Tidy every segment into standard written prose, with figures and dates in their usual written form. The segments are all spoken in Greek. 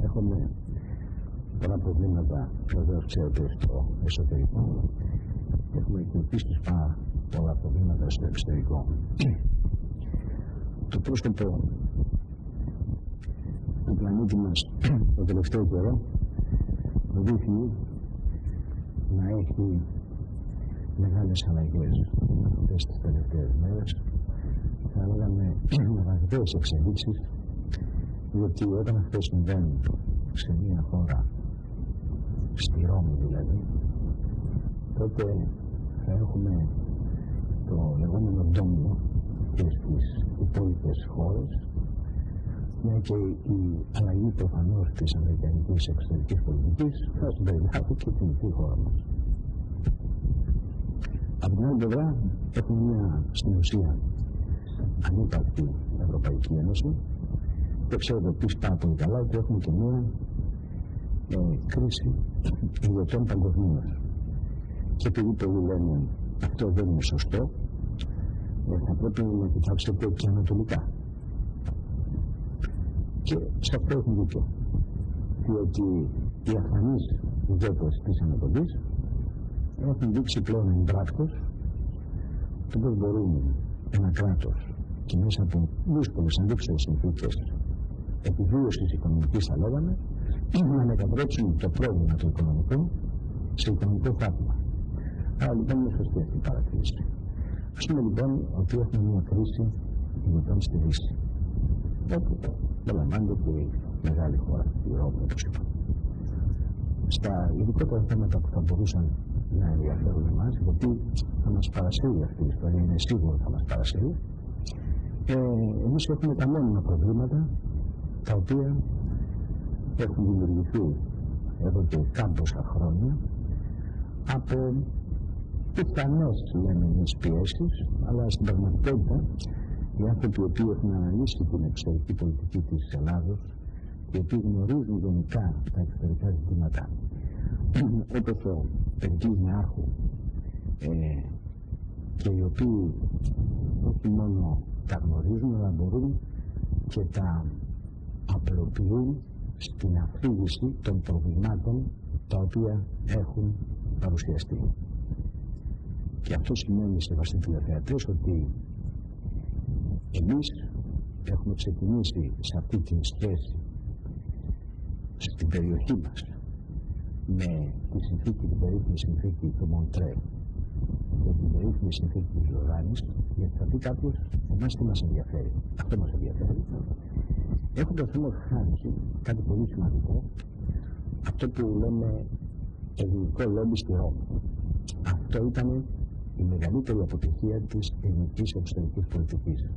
Έχουμε πολλά προβλήματα, βεβαίως ξέρετε, στο εσωτερικό. Έχουμε και επίσης πολλά προβλήματα στο εξωτερικό. Το πρόσωπο του πλανήτη μας το τελευταίο καιρό δείχνει να έχει μεγάλες αλλαγές αυτές τις τελευταίες μέρες. Θα λέγαμε ραγδαίες εξελίξεις, διότι όταν αυτό συμβαίνει σε μια χώρα, στη Ρώμη δηλαδή, τότε θα έχουμε το λεγόμενο ντόμινο και στις υπόλοιπες χώρες, μια και η αλλαγή προφανώς της αμερικανικής εξωτερικής πολιτικής θα συμπεριλάβει και την ίδια χώρα μας. Από την άλλη πλευρά έχουμε μια στην ουσία ανύπαρκτη Ευρωπαϊκή Ένωση. Και ξέρετε επίσης πάρα πολύ καλά ότι έχουμε και μια κρίση ηγετών παγκοσμίως. Και επειδή πολλοί λένε αυτό δεν είναι σωστό, θα πρέπει να κοιτάξετε και ανατολικά. Και σε αυτό έχουν δίκιο. Διότι οι αφανείς ηγέτες της Ανατολής έχουν δείξει πλέον εμπράκτος το πώς μπορούν ένα κράτος και μέσα από δύσκολες αντίξωες συνθήκες επιβίωσης οικονομικής, θα λέγαμε, να μετατρέψουν το πρόβλημα του οικονομικού σε οικονομικό θαύμα. Άρα λοιπόν είναι σωστή αυτή η παρατήρηση. Ας πούμε λοιπόν ότι έχουμε μια κρίση ηγετών στη Δύση, όπου περιλαμβάνεται και η μεγάλη χώρα, η Ρώμη, όπως είπα. Στα ειδικότερα θέματα που θα μπορούσαν να ενδιαφέρουν εμάς, γιατί θα μας παρασύρει αυτή η ιστορία, είναι σίγουρο θα μας παρασύρει, εμείς έχουμε τα μόνιμα προβλήματα τα οποία έχουν δημιουργηθεί εδώ και κάμποσα χρόνια από πιθανές λέμε πιέσεις, αλλά στην πραγματικότητα οι άνθρωποι οι οποίοι έχουν αναλύσει την εξωτερική πολιτική της Ελλάδος και οι οποίοι γνωρίζουν γενικά τα εξωτερικά ζητήματα, όπως ο Περικλης Νεαρχου, και οι οποίοι όχι μόνο τα γνωρίζουν, αλλά μπορούν και τα απλοποιούν στην αφήγηση των προβλημάτων τα οποία έχουν παρουσιαστεί. Και αυτό σημαίνει, σεβαστοί τηλεθεατές, ότι εμείς έχουμε ξεκινήσει σε αυτή την σχέση στην περιοχή μας με τη συνθήκη, την περίφημη συνθήκη του Μοντρέ και την περίφημη συνθήκη της Λοζάνης, γιατί θα πει κάποιος, εμάς τι μας ενδιαφέρει. Αυτό μας ενδιαφέρει. Έχοντας όμως χάσει κάτι πολύ σημαντικό, αυτό που λέμε ελληνικό λόμπι στη Ρώμη. Αυτό ήταν η μεγαλύτερη αποτυχία της ελληνικής εξωτερικής πολιτικής.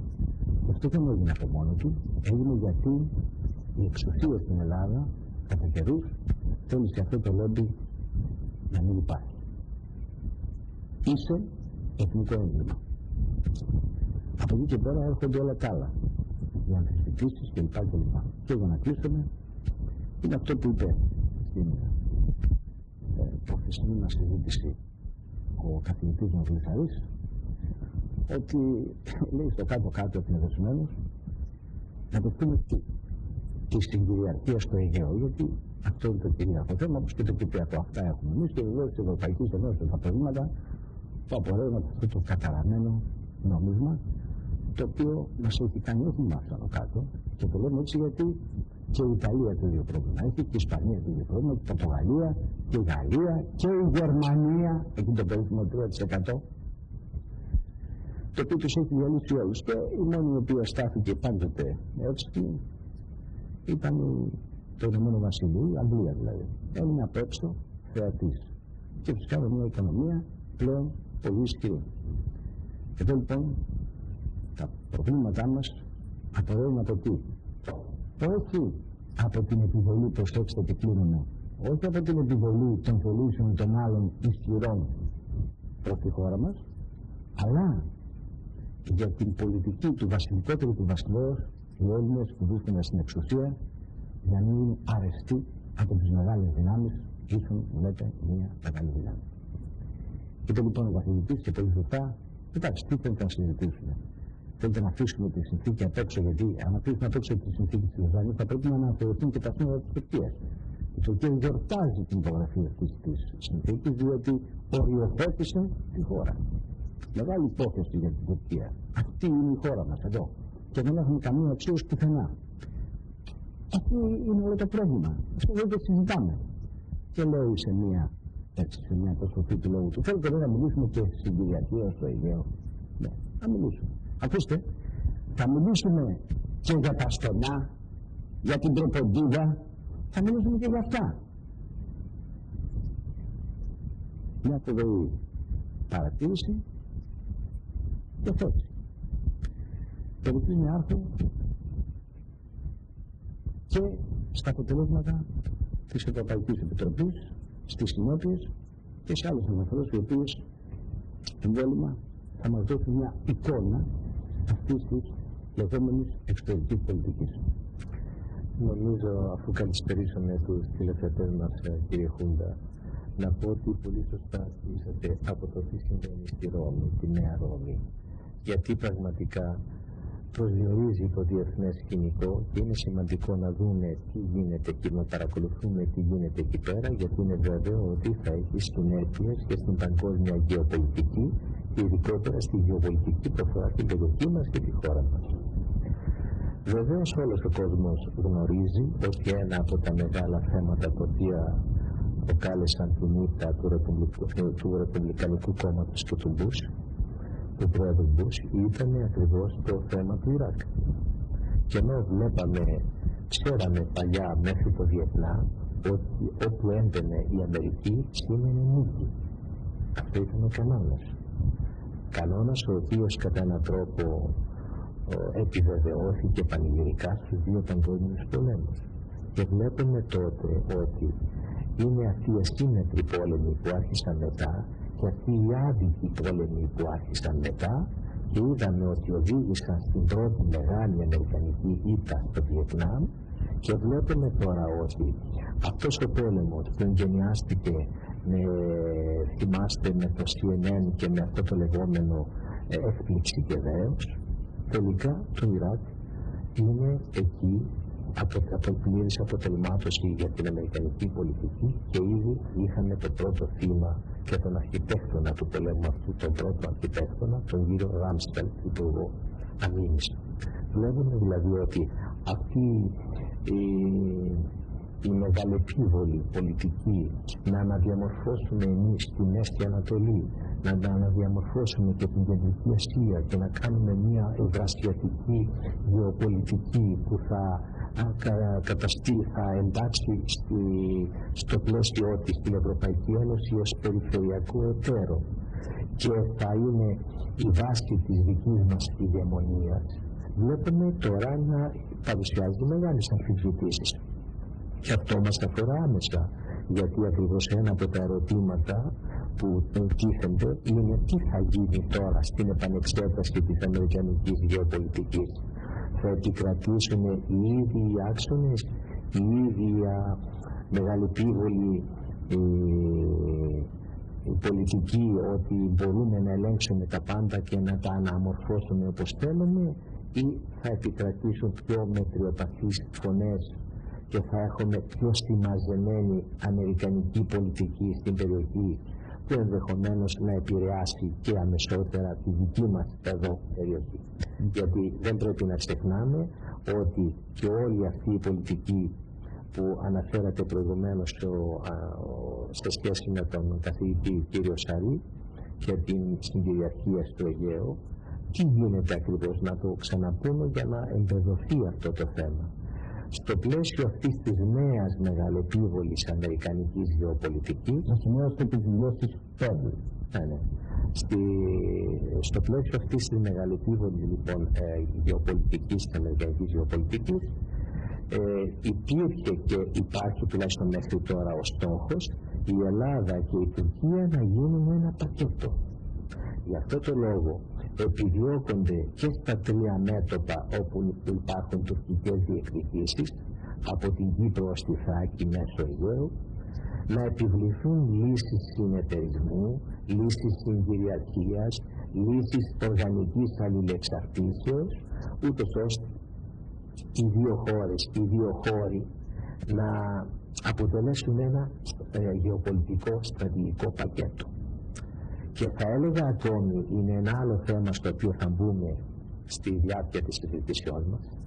Και αυτό δεν έγινε από μόνο του, έγινε γιατί η εξουσία στην Ελλάδα κατά καιρούς θέλησε αυτό το λόμπι να μην υπάρχει. Είσαι εθνικό έγκλημα. Από εκεί και πέρα έρχονται όλα τα άλλα, οι αμφισβητήσεις κλπ. Και για να κλείσουμε, είναι αυτό που είπε στην προχθεσινή μας συζήτηση ο καθηγητής μας Λιθαρής, ότι λέει στο κάτω-κάτω ότι είναι δεσμένος να δεχτούμε τη συγκυριαρχία στο Αιγαίο, γιατί αυτό είναι το κυρίαρχο θέμα, όπως και το κυπριακό. Αυτά έχουμε εμείς και βεβαίως της Ευρωπαϊκής Ενώσης τα προβλήματα που απορρέουν από αυτό το καταραμένο νόμισμα, το οποίο μας έχει κάνει όχι μας πάνω κάτω, και το λέμε έτσι γιατί και η Ιταλία το ίδιο πρόβλημα έχει, και η Ισπανία το ίδιο πρόβλημα, και η Πορτογαλία και η Γαλλία και η Γερμανία, εκεί το περίφημο 3%, το οποίο τους έχει διαλύσει όλους. Και η μόνη η οποία στάθηκε πάντοτε έτσι ήταν το Ηνωμένο Βασίλειο, η Αγγλία δηλαδή. Έμεινε απ' έξω θεατής. Και φυσικά με μια οικονομία πλέον πολύ ισχυρή. Εδώ λοιπόν τα προβλήματά μας απορρέουν από τι? Όχι από την επιβολή, προσέξτε και κλείνουμε, όχι από την επιβολή των θελήσεων των άλλων ισχυρών προς τη χώρα μας, αλλά για την πολιτική του βασιλικότερου του βασιλέως, οι Έλληνες που βρίσκονται στην εξουσία, για να μην αρεστεί από τις μεγάλες δυνάμεις, ίσον λέτε μια μεγάλη δύναμη. Είπε λοιπόν ο καθηγητής και πολύ σωστά, κοιτάξτε, τι θέλετε να συζητήσουμε? Θέλετε να αφήσουμε τη συνθήκη απ' έξω? Γιατί αν αφήσουμε απ' έξω τη συνθήκη της Λοζάνης, θα πρέπει να αναθεωρηθούν και τα σύνορα της Τουρκίας. Η Τουρκία γιορτάζει την υπογραφή αυτής της συνθήκης, διότι οριοθέτησε τη χώρα. Μεγάλη υπόθεση για την Τουρκία. Αυτή είναι η χώρα μας εδώ. Και δεν έχουμε καμία αξίωση πουθενά. Αυτό είναι όλο το πρόβλημα. Αυτό δεν το συζητάμε. Και λέει σε μια προσωπή του λόγου του, θέλετε να μιλήσουμε και στην Κυριακή στο Αιγαίο? Ναι, θα μιλήσουμε. Ακούστε, θα μιλήσουμε και για τα στενά, για την τροποντίδα, θα μιλήσουμε και για αυτά. Μια φοβερή παρατήρηση και θέση. Περικλης Νεαρχου και στα αποτελέσματα της Ευρωπαϊκής Επιτροπής, στις συνέπειες και σε άλλες αναφορές, οι οποίες εμβόλυμα θα μας δώσουν μια εικόνα αυτής της λεγόμενης εξωτερικής πολιτικής. Νομίζω, αφού καλησπερίσαμε τους τηλεθεατές μας, κύριε Χούντα, να πω ότι πολύ σωστά είσαστε από το τι συμβαίνει στη Ρώμη, τη Νέα Ρώμη, γιατί πραγματικά προσδιορίζει το διεθνές σκηνικό και είναι σημαντικό να δούμε τι γίνεται και να παρακολουθούμε τι γίνεται εκεί πέρα, γιατί είναι βέβαιο ότι θα έχει συνέπειες και στην παγκόσμια γεωπολιτική και ειδικότερα στη γεωπολιτική που αφορά την περιοχή μας και τη χώρα μας. Βεβαίως όλος ο κόσμος γνωρίζει ότι ένα από τα μεγάλα θέματα τα οποία προκάλεσαν την ήττα του Ρεπουμπλικανικού κόμματος και του Μπούς, του πρόεδρου Μπούς, ήταν ακριβώς το θέμα του Ιράκ. Και ενώ ξέραμε παλιά μέχρι το Βιετνάμ ότι όπου έμπαινε η Αμερική σήμαινε νίκη. Αυτό ήταν ο κανόνας. Κανόνας ο οποίος κατά έναν τρόπο επιβεβαιώθηκε πανηγυρικά στους δύο παγκόσμιους πολέμους. Και βλέπουμε τότε ότι είναι αυτοί οι ασύμμετροι πόλεμοι που άρχισαν μετά και αυτοί οι άδικοι πόλεμοι που άρχισαν μετά, και είδαμε ότι οδήγησαν στην πρώτη μεγάλη αμερικανική ήττα στο Βιετνάμ. Και βλέπουμε τώρα ότι αυτός ο πόλεμος που εγκαινιάστηκε θυμάστε με το CNN και με αυτό το λεγόμενο έκπληξη και δέος, τελικά το Ιράκ είναι εκεί από πλήρης αποτελμάτωση για την αμερικανική πολιτική και ήδη είχαμε το πρώτο θύμα και τον αρχιτέκτονα του πολέμου αυτού, τον πρώτο αρχιτέκτονα, τον κύριο Ράμστελ, υπουργό αμήνης. Βλέπουμε δηλαδή ότι αυτή η μεγαλεπίβολη πολιτική να αναδιαμορφώσουμε εμείς τη Μέση Ανατολή, να αναδιαμορφώσουμε και την Κεντρική Ασία και να κάνουμε μια ευρασιατική γεωπολιτική που θα εντάξει στο πλαίσιο της την Ευρωπαϊκή Ένωση ως περιφερειακό εταίρο και θα είναι η βάση της δικής μας ηγεμονίας. Βλέπουμε τώρα να παρουσιάζονται μεγάλες αμφισβητήσεις. Και αυτό μας αφορά άμεσα, γιατί ακριβώς ένα από τα ερωτήματα που τίθενται είναι τι θα γίνει τώρα στην επανεξέταση της αμερικανικής γεωπολιτικής. Θα επικρατήσουν οι ίδιοι άξονες, η ίδια μεγαλεπίβολη πολιτική ότι μπορούμε να ελέγξουμε τα πάντα και να τα αναμορφώσουμε όπως θέλουμε, ή θα επικρατήσουν πιο μετριοπαθείς φωνές και θα έχουμε πιο συμμαζεμένη αμερικανική πολιτική στην περιοχή που ενδεχομένως να επηρεάσει και αμεσότερα τη δική μας εδώ περιοχή. Γιατί δεν πρέπει να ξεχνάμε ότι και όλη αυτή η πολιτική που αναφέρατε προηγουμένως σε σχέση με τον καθηγητή κύριο Σαρή και την συγκυριαρχία στο Αιγαίο, τι γίνεται ακριβώς, να το ξαναπούμε για να εμπεδοθεί αυτό το θέμα. Στο πλαίσιο αυτής της νέας μεγαλεπίβολης αμερικανικής γεωπολιτικής, να σημειώσετε τις δηλώσεις πέμπτη. Ναι. Στο πλαίσιο αυτής της μεγαλεπίβολης λοιπόν γεωπολιτικής, της αμερικανικής γεωπολιτικής, υπήρχε και υπάρχει τουλάχιστον μέχρι τώρα ο στόχος η Ελλάδα και η Τουρκία να γίνουν ένα πακέτο. Γι' αυτό το λόγο επιδιώκονται και στα τρία μέτωπα όπου υπάρχουν τουρκικές διεκδικήσεις, από την Κύπρο ως τη Θράκη μέσω Αιγαίου, να επιβληθούν λύσεις συνεταιρισμού, λύσεις συγκυριαρχίας, λύσεις οργανικής αλληλεξαρτήσεως, ούτως ώστε οι δύο χώροι να αποτελέσουν ένα γεωπολιτικό στρατηγικό πακέτο. Και θα έλεγα ακόμη, είναι ένα άλλο θέμα στο οποίο θα μπούμε στη διάρκεια της συζητήσεώς μας,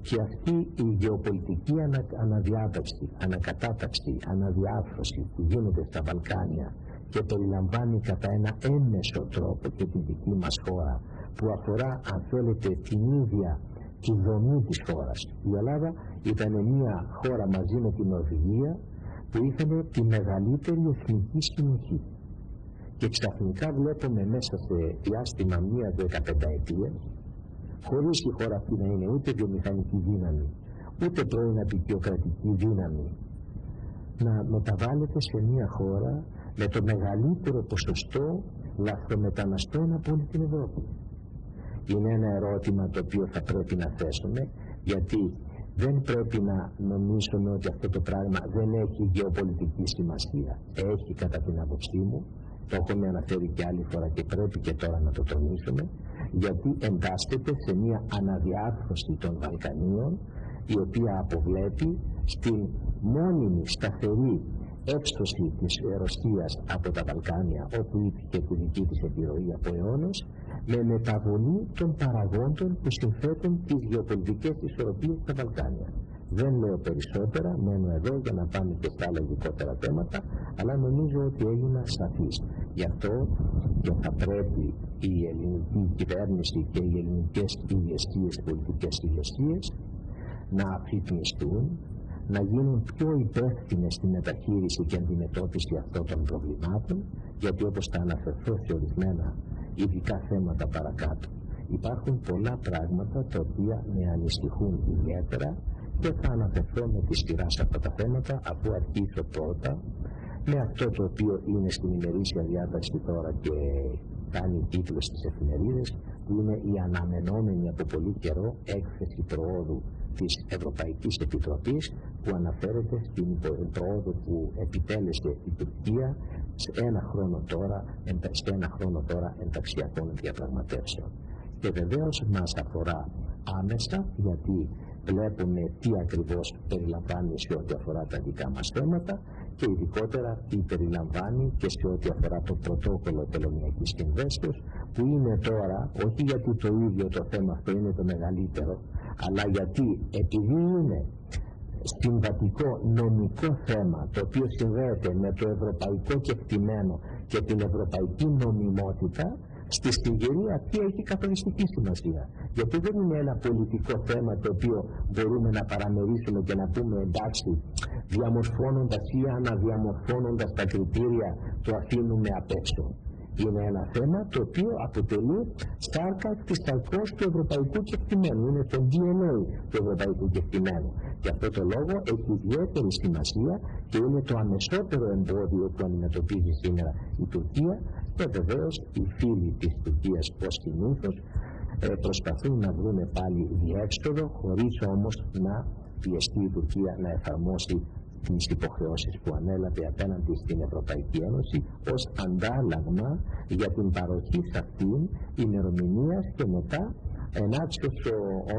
και αυτή η γεωπολιτική αναδιάταξη, ανακατάταξη, αναδιάρθρωση που γίνεται στα Βαλκάνια και περιλαμβάνει κατά ένα έμμεσο τρόπο και τη δική μας χώρα, που αφορά, αν θέλετε, την ίδια τη δομή της χώρας. Η Ελλάδα ήταν μια χώρα μαζί με την Νορβηγία που είχαν τη μεγαλύτερη εθνική συνοχή. Και ξαφνικά βλέπουμε μέσα σε διάστημα μία 15ετία, χωρίς η χώρα αυτή να είναι ούτε βιομηχανική δύναμη, ούτε πρώην απεικιοκρατική δύναμη, να μεταβάλλεται σε μια χώρα με το μεγαλύτερο ποσοστό λαθρομεταναστών από όλη την Ευρώπη. Είναι ένα ερώτημα το οποίο θα πρέπει να θέσουμε, γιατί δεν πρέπει να νομίσουμε ότι αυτό το πράγμα δεν έχει γεωπολιτική σημασία. Έχει, κατά την άποψή μου, το έχουμε αναφέρει και άλλη φορά και πρέπει και τώρα να το τονίσουμε, γιατί εντάσσεται σε μια αναδιάρθρωση των Βαλκανίων, η οποία αποβλέπει στην μόνιμη σταθερή έξωση της Ρωσίας από τα Βαλκάνια, όπου είχε τη δική της επιρροή από αιώνες, με μεταβολή των παραγόντων που συνθέτουν τις γεωπολιτικές ισορροπίες στα Βαλκάνια. Δεν λέω περισσότερα, μένω εδώ για να πάμε και στα άλλα ειδικότερα θέματα, αλλά νομίζω ότι έγινα σαφής. Γι' αυτό και θα πρέπει η ελληνική κυβέρνηση και οι ελληνικές ηγεσίες, πολιτικές ηγεσίες, να αφυπνιστούν, να γίνουν πιο υπεύθυνες στη μεταχείριση και αντιμετώπιση αυτών των προβλημάτων, γιατί όπως θα αναφερθώ σε ορισμένα ειδικά θέματα παρακάτω, υπάρχουν πολλά πράγματα τα οποία με ανησυχούν ιδιαίτερα και θα αναφερθώ με τη σειρά σε αυτά τα θέματα, αφού αρχίσω πρώτα με αυτό το οποίο είναι στην ημερήσια διάταξη τώρα και κάνει τίτλους στις εφημερίδες, που είναι η αναμενόμενη από πολύ καιρό έκθεση προόδου της Ευρωπαϊκής Επιτροπής, που αναφέρεται στην προόδο που επιτέλεσε η Τουρκία σε ένα χρόνο τώρα ενταξιακών διαπραγματεύσεων. Και βεβαίως μας αφορά άμεσα, γιατί βλέπουμε τι ακριβώς περιλαμβάνει σε ό,τι αφορά τα δικά μας θέματα και ειδικότερα τι περιλαμβάνει και σε ό,τι αφορά το πρωτόκολλο τελωνειακής συμβέσεως, που είναι τώρα, όχι γιατί το ίδιο το θέμα αυτό είναι το μεγαλύτερο, αλλά γιατί επειδή είναι συμβατικό νομικό θέμα, το οποίο συνδέεται με το ευρωπαϊκό κεκτημένο και την ευρωπαϊκή νομιμότητα, στη συγκυρία αυτή έχει καθοριστική σημασία. Γιατί δεν είναι ένα πολιτικό θέμα το οποίο μπορούμε να παραμερίσουμε και να πούμε εντάξει, διαμορφώνοντας ή αναδιαμορφώνοντας τα κριτήρια το αφήνουμε απ' έξω. Είναι ένα θέμα το οποίο αποτελεί σάρκα της σαρκός του ευρωπαϊκού κεκτημένου. Είναι το DNA του ευρωπαϊκού κεκτημένου. Γι' αυτό το λόγο έχει ιδιαίτερη σημασία και είναι το αμεσότερο εμπόδιο που αντιμετωπίζει σήμερα η Τουρκία, και βεβαίως οι φίλοι της Τουρκίας, ως συνήθως, προσπαθούν να βρουν πάλι διέξοδο, χωρίς όμως να πιεστεί η Τουρκία να εφαρμόσει τις υποχρεώσεις που ανέλαβε απέναντι στην Ευρωπαϊκή Ένωση ως αντάλλαγμα για την παροχή σε αυτήν ημερομηνίας και μετά ενάξιος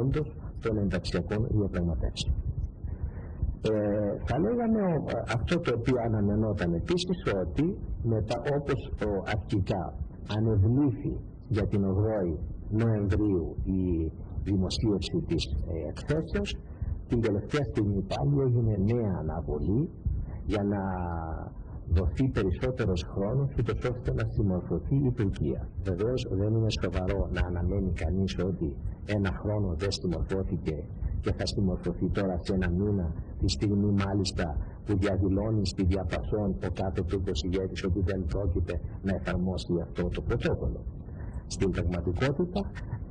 όντως των ενταξιακών διαπραγματεύσεων. Θα λέγαμε αυτό το οποίο αναμενόταν επίσης, ότι μετά, όπως αρχικά ανεβλήθη για την 8η Νοεμβρίου η δημοσίευση της εκθέσεως, την τελευταία στιγμή πάλι έγινε νέα αναβολή για να δοθεί περισσότερος χρόνος ούτως ώστε να συμμορφωθεί η Τουρκία. Βεβαίως δεν είναι σοβαρό να αναμένει κανείς ότι ένα χρόνο δεν συμμορφώθηκε και θα συμμορφωθεί τώρα σε ένα μήνα, τη στιγμή μάλιστα που διαδηλώνει στη διαπασόν ο κάτω Τούρκος ηγέτης ότι δεν πρόκειται να εφαρμόσει αυτό το πρωτόκολλο. Στην πραγματικότητα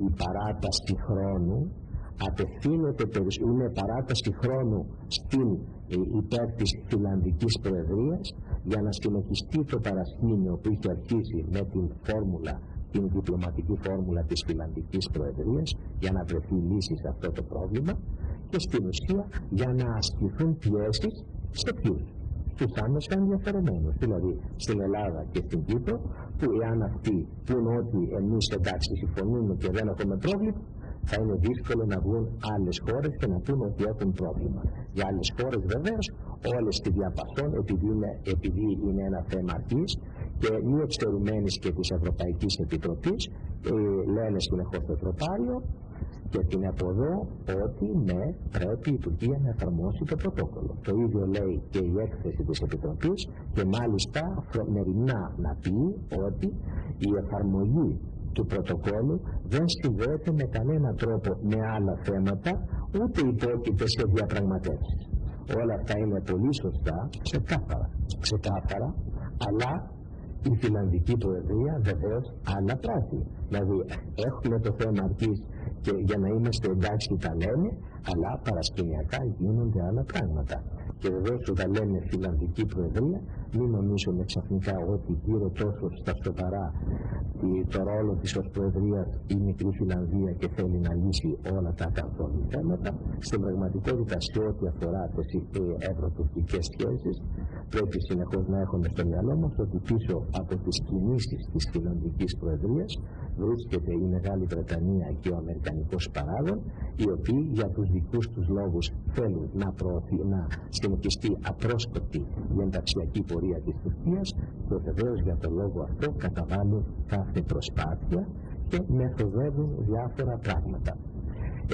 η παράταση χρόνου είναι παράταση χρόνου υπέρ της Φιλανδικής Προεδρίας για να συνεχιστεί το παρασκήνιο που είχε αρχίσει με την διπλωματική φόρμουλα της Φιλανδικής Προεδρίας για να βρεθεί λύση σε αυτό το πρόβλημα και στην ουσία για να ασκηθούν πιέσεις σε ποιους? Στους άμεσα ενδιαφερομένους, δηλαδή στην Ελλάδα και στην Κύπρο, που εάν αυτοί πούν ότι εμείς εντάξει συμφωνούμε και δεν έχουμε πρόβλημα, θα είναι δύσκολο να βγουν άλλες χώρες και να πούν ότι έχουν πρόβλημα. Για άλλες χώρες βεβαίως όλες στη διαπασόν, επειδή είναι ένα θέμα αρχής και μη εξαιρουμένης και της Ευρωπαϊκής Επιτροπής, λένε συνεχώς το Ευρωπάριο και την από εδώ ότι ναι, πρέπει η Τουρκία να εφαρμόσει το πρωτόκολλο. Το ίδιο λέει και η έκθεση της Επιτροπής και μάλιστα μεριμνά να πει ότι η εφαρμογή του πρωτοκόλλου δεν συνδέεται με κανένα τρόπο με άλλα θέματα, ούτε υπόκειται σε διαπραγματεύσεις. Όλα αυτά είναι πολύ σωστά, ξεκάθαρα, αλλά η Φιλανδική Προεδρία βεβαίως άλλα πράττει. Δηλαδή έχουμε το θέμα αρχής και για να είμαστε εντάξει τα λέμε, αλλά παρασκηνιακά γίνονται άλλα πράγματα. Και βεβαίως όταν λέμε Φιλανδική Προεδρία, μην νομίζουμε ξαφνικά ότι γύρω τόσο στα σοβαρά το ρόλο της ως Προεδρίας η μικρή Φιλανδία και θέλει να λύσει όλα τα καθόλου θέματα. Στην πραγματικότητα, σε ό,τι αφορά τις ευρωτουρκικές σχέσεις, πρέπει συνεχώς να έχουμε στο μυαλό μας ότι πίσω από τις κινήσεις της Φιλανδικής Προεδρίας βρίσκεται η Μεγάλη Βρετανία και ο Αμερικανικός παράγων, οι οποίοι για τους δικούς τους λόγους θέλουν να συνεχιστεί απρόσκοπτη η ενταξιακή πορεία της Τουρκίας και βεβαίως για τον λόγο αυτό καταβάλουν κάθε προσπάθεια και μεθοδεύουν διάφορα πράγματα.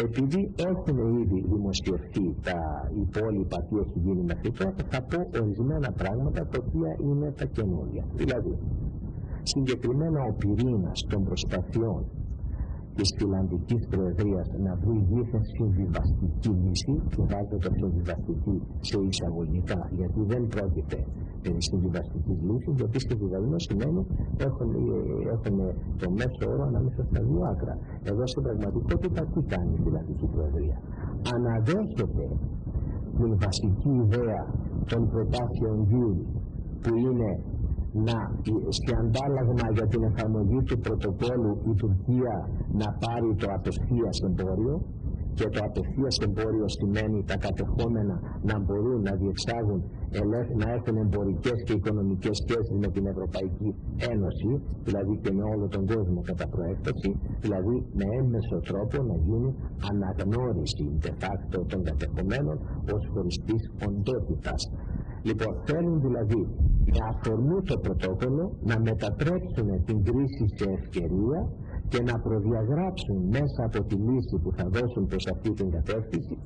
Επειδή έχουν ήδη δημοσιευτεί τα υπόλοιπα τι έχει γίνει μέχρι τώρα, θα πω ορισμένα πράγματα τα οποία είναι τα καινούργια. Δηλαδή, συγκεκριμένα ο πυρήνας των προσπαθειών της Φιλανδικής Προεδρίας να βρει δίθεν συμβιβαστική λύση, και βάζω το συμβιβαστική σε εισαγωγικά, γιατί δεν πρόκειται περί συμβιβαστικής λύσης, γιατί συμβιβασμό σημαίνει έχουμε το μέσο όρο ανάμεσα στα δύο άκρα. Εδώ στην πραγματικότητα τι κάνει η Φιλανδική Προεδρία? Αναδέχεται την βασική ιδέα των προτάσεων Γιούλ, που είναι σε αντάλλαγμα για την εφαρμογή του πρωτοκόλλου η Τουρκία να πάρει το απευθείας εμπόριο, και το απευθείας εμπόριο σημαίνει τα κατεχόμενα να μπορούν να διεξάγουν, να έχουν εμπορικές και οικονομικές σχέσεις με την Ευρωπαϊκή Ένωση, δηλαδή και με όλο τον κόσμο κατά προέκταση, δηλαδή με έμμεσο τρόπο να γίνει αναγνώριση de facto των κατεχομένων ως χωριστής οντότητας. Λοιπόν, θέλουν δηλαδή με αφορμή το πρωτόκολλο να μετατρέψουν την κρίση σε ευκαιρία και να προδιαγράψουν μέσα από τη λύση που θα δώσουν προς αυτή την κατεύθυνση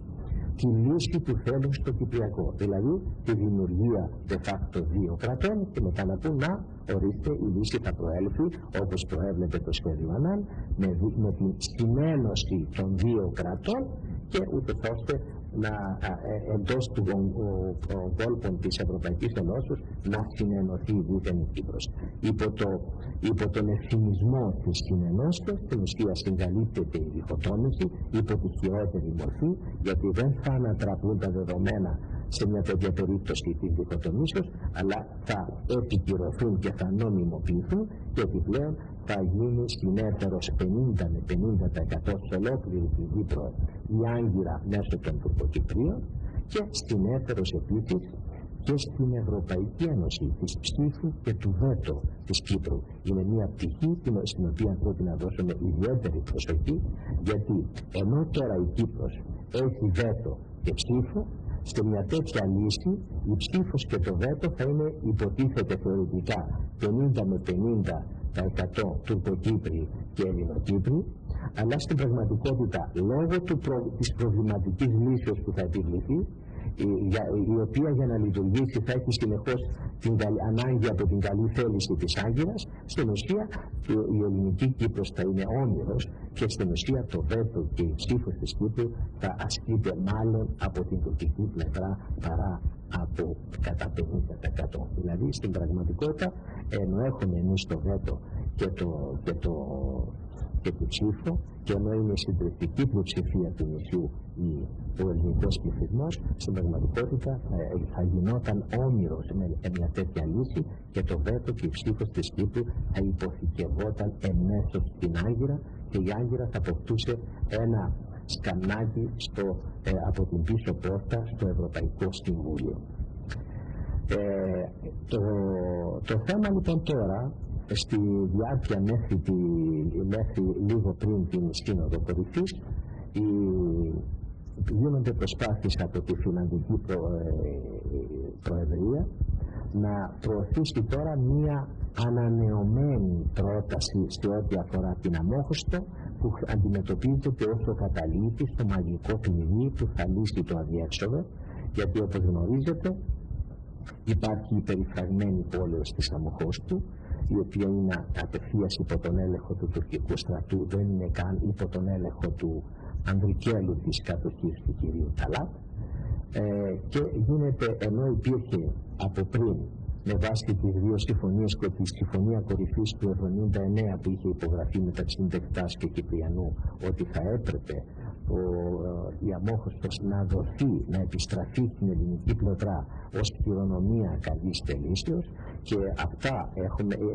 τη λύση που θέλουν στο Κυπριακό, δηλαδή τη δημιουργία de facto δύο κρατών, και μετά να πούν να ορίστε η λύση θα προέλθει όπως προέβλεπε το σχέδιο Ανάν με την συνένωση των δύο κρατών και ούτως ώστε εντός των κόλπων της Ευρωπαϊκής Ενώσεως να συνενωθεί δίθεν η Κύπρος. Υπό τον ευθυμισμό της συνενώσεως, στην ουσία συγκαλύπτεται η διχοτόμηση υπό τη χειρότερη μορφή, γιατί δεν θα ανατραπούν τα δεδομένα σε μια τέτοια περίπτωση της διχοτομήσεως, αλλά θα επικυρωθούν και θα νομιμοποιηθούν, και επιπλέον θα γίνει συνέτερος 50 με 50% σε ολόκληρη την Κύπρο η άγκυρα μέσω των Τουρκοκυπρίων, και συνέτερος επίσης και στην Ευρωπαϊκή Ένωση της ψήφου και του βέτο της Κύπρου. Είναι μια πτυχή στην οποία πρέπει να δώσουμε ιδιαίτερη προσοχή, γιατί ενώ τώρα η Κύπρος έχει βέτο και ψήφο, σε μια τέτοια λύση η ψήφος και το βέτο θα είναι, υποτίθεται θεωρητικά, 50 με 50% Τουρκοκύπριοι και Ελληνοκύπριοι, αλλά στην πραγματικότητα λόγω της προβληματικής λύσεως που θα επιβληθεί, η οποία για να λειτουργήσει θα έχει συνεχώς την ανάγκη από την καλή θέληση της άγκυρας, στην ουσία η ελληνική Κύπρος θα είναι όμηρος, και στην ουσία το βέτο και η ψήφος της Κύπρου θα ασκείται μάλλον από την τουρκική πλευρά παρά από κατά 50%. Δηλαδή στην πραγματικότητα, ενώ έχουμε εμείς το βέτο και το ψήφο, και ενώ είναι η συντριπτική πλειοψηφία του νησιού ο ελληνικός πληθυσμός, στην πραγματικότητα θα γινόταν όμηρος με μια τέτοια λύση και το βέτο και η ψήφος της Κύπρου θα υποθηκευόταν εμέσως στην Άγκυρα και η Άγκυρα θα αποκτούσε ένα σκαμνάκι από την πίσω πόρτα στο Ευρωπαϊκό Συμβούλιο. Το θέμα λοιπόν τώρα, στη διάρκεια μέχρι λίγο πριν την Σύνοδο Κορυφής, γίνονται προσπάθειες από τη Φιλανδική Προεδρία να προωθήσει τώρα μία ανανεωμένη πρόταση σε ό,τι αφορά την αμόχωστο, που αντιμετωπίζεται ως το καταλήτη στο μαγικό κλειδί που θα λύσει το αδιέξοδο, γιατί όπως γνωρίζετε υπάρχει η περιφραγμένη πόλεως της αμοχώστου, η οποία είναι απευθείας υπό τον έλεγχο του τουρκικού στρατού, δεν είναι καν υπό τον έλεγχο του ανδρικέλου της κατοχής του κυρίου Ταλάτ, και γίνεται, ενώ υπήρχε από πριν με βάση τις δύο συμφωνίες και τη συμφωνία κορυφής του 1979 που είχε υπογραφεί μεταξύ Δεκτάς και Κυπριανού, ότι θα έπρεπε η αμόχωστος να δοθεί, να επιστραφεί στην ελληνική πλευρά ως κληρονομία καλής τελήσεως, και αυτά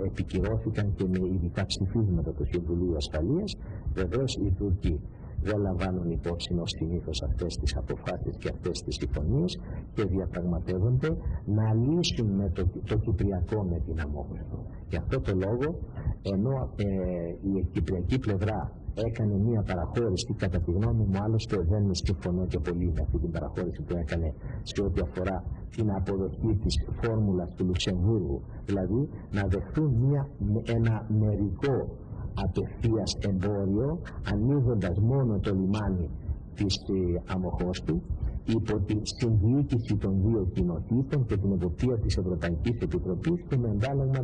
επικυρώθηκαν και με ειδικά ψηφίσματα του Συμβουλίου Ασφαλείας. Βεβαίως οι Τούρκοι δεν λαμβάνουν υπόψη ως συνήθως αυτές τις αποφάσεις και αυτές τις συμφωνίες και διαπραγματεύονται να λύσουν με το Κυπριακό με την αμόχωστο. Γι' αυτό το λόγο, ενώ η κυπριακή πλευρά έκανε μία παραχώρηση, κατά τη γνώμη μου άλλωστε δεν συμφωνώ και πολύ με αυτή την παραχώρηση που έκανε σε ό,τι αφορά την αποδοχή της φόρμουλας του Λουξεμβούργου, δηλαδή να δεχτούν ένα μερικό απευθείας εμπόριο, ανοίγοντας μόνο το λιμάνι της αμοχώστου υπό τη συνδιοίκηση των δύο κοινοτήτων και την εποπτεία της Ευρωπαϊκής Επιτροπής και με αντάλλαγμα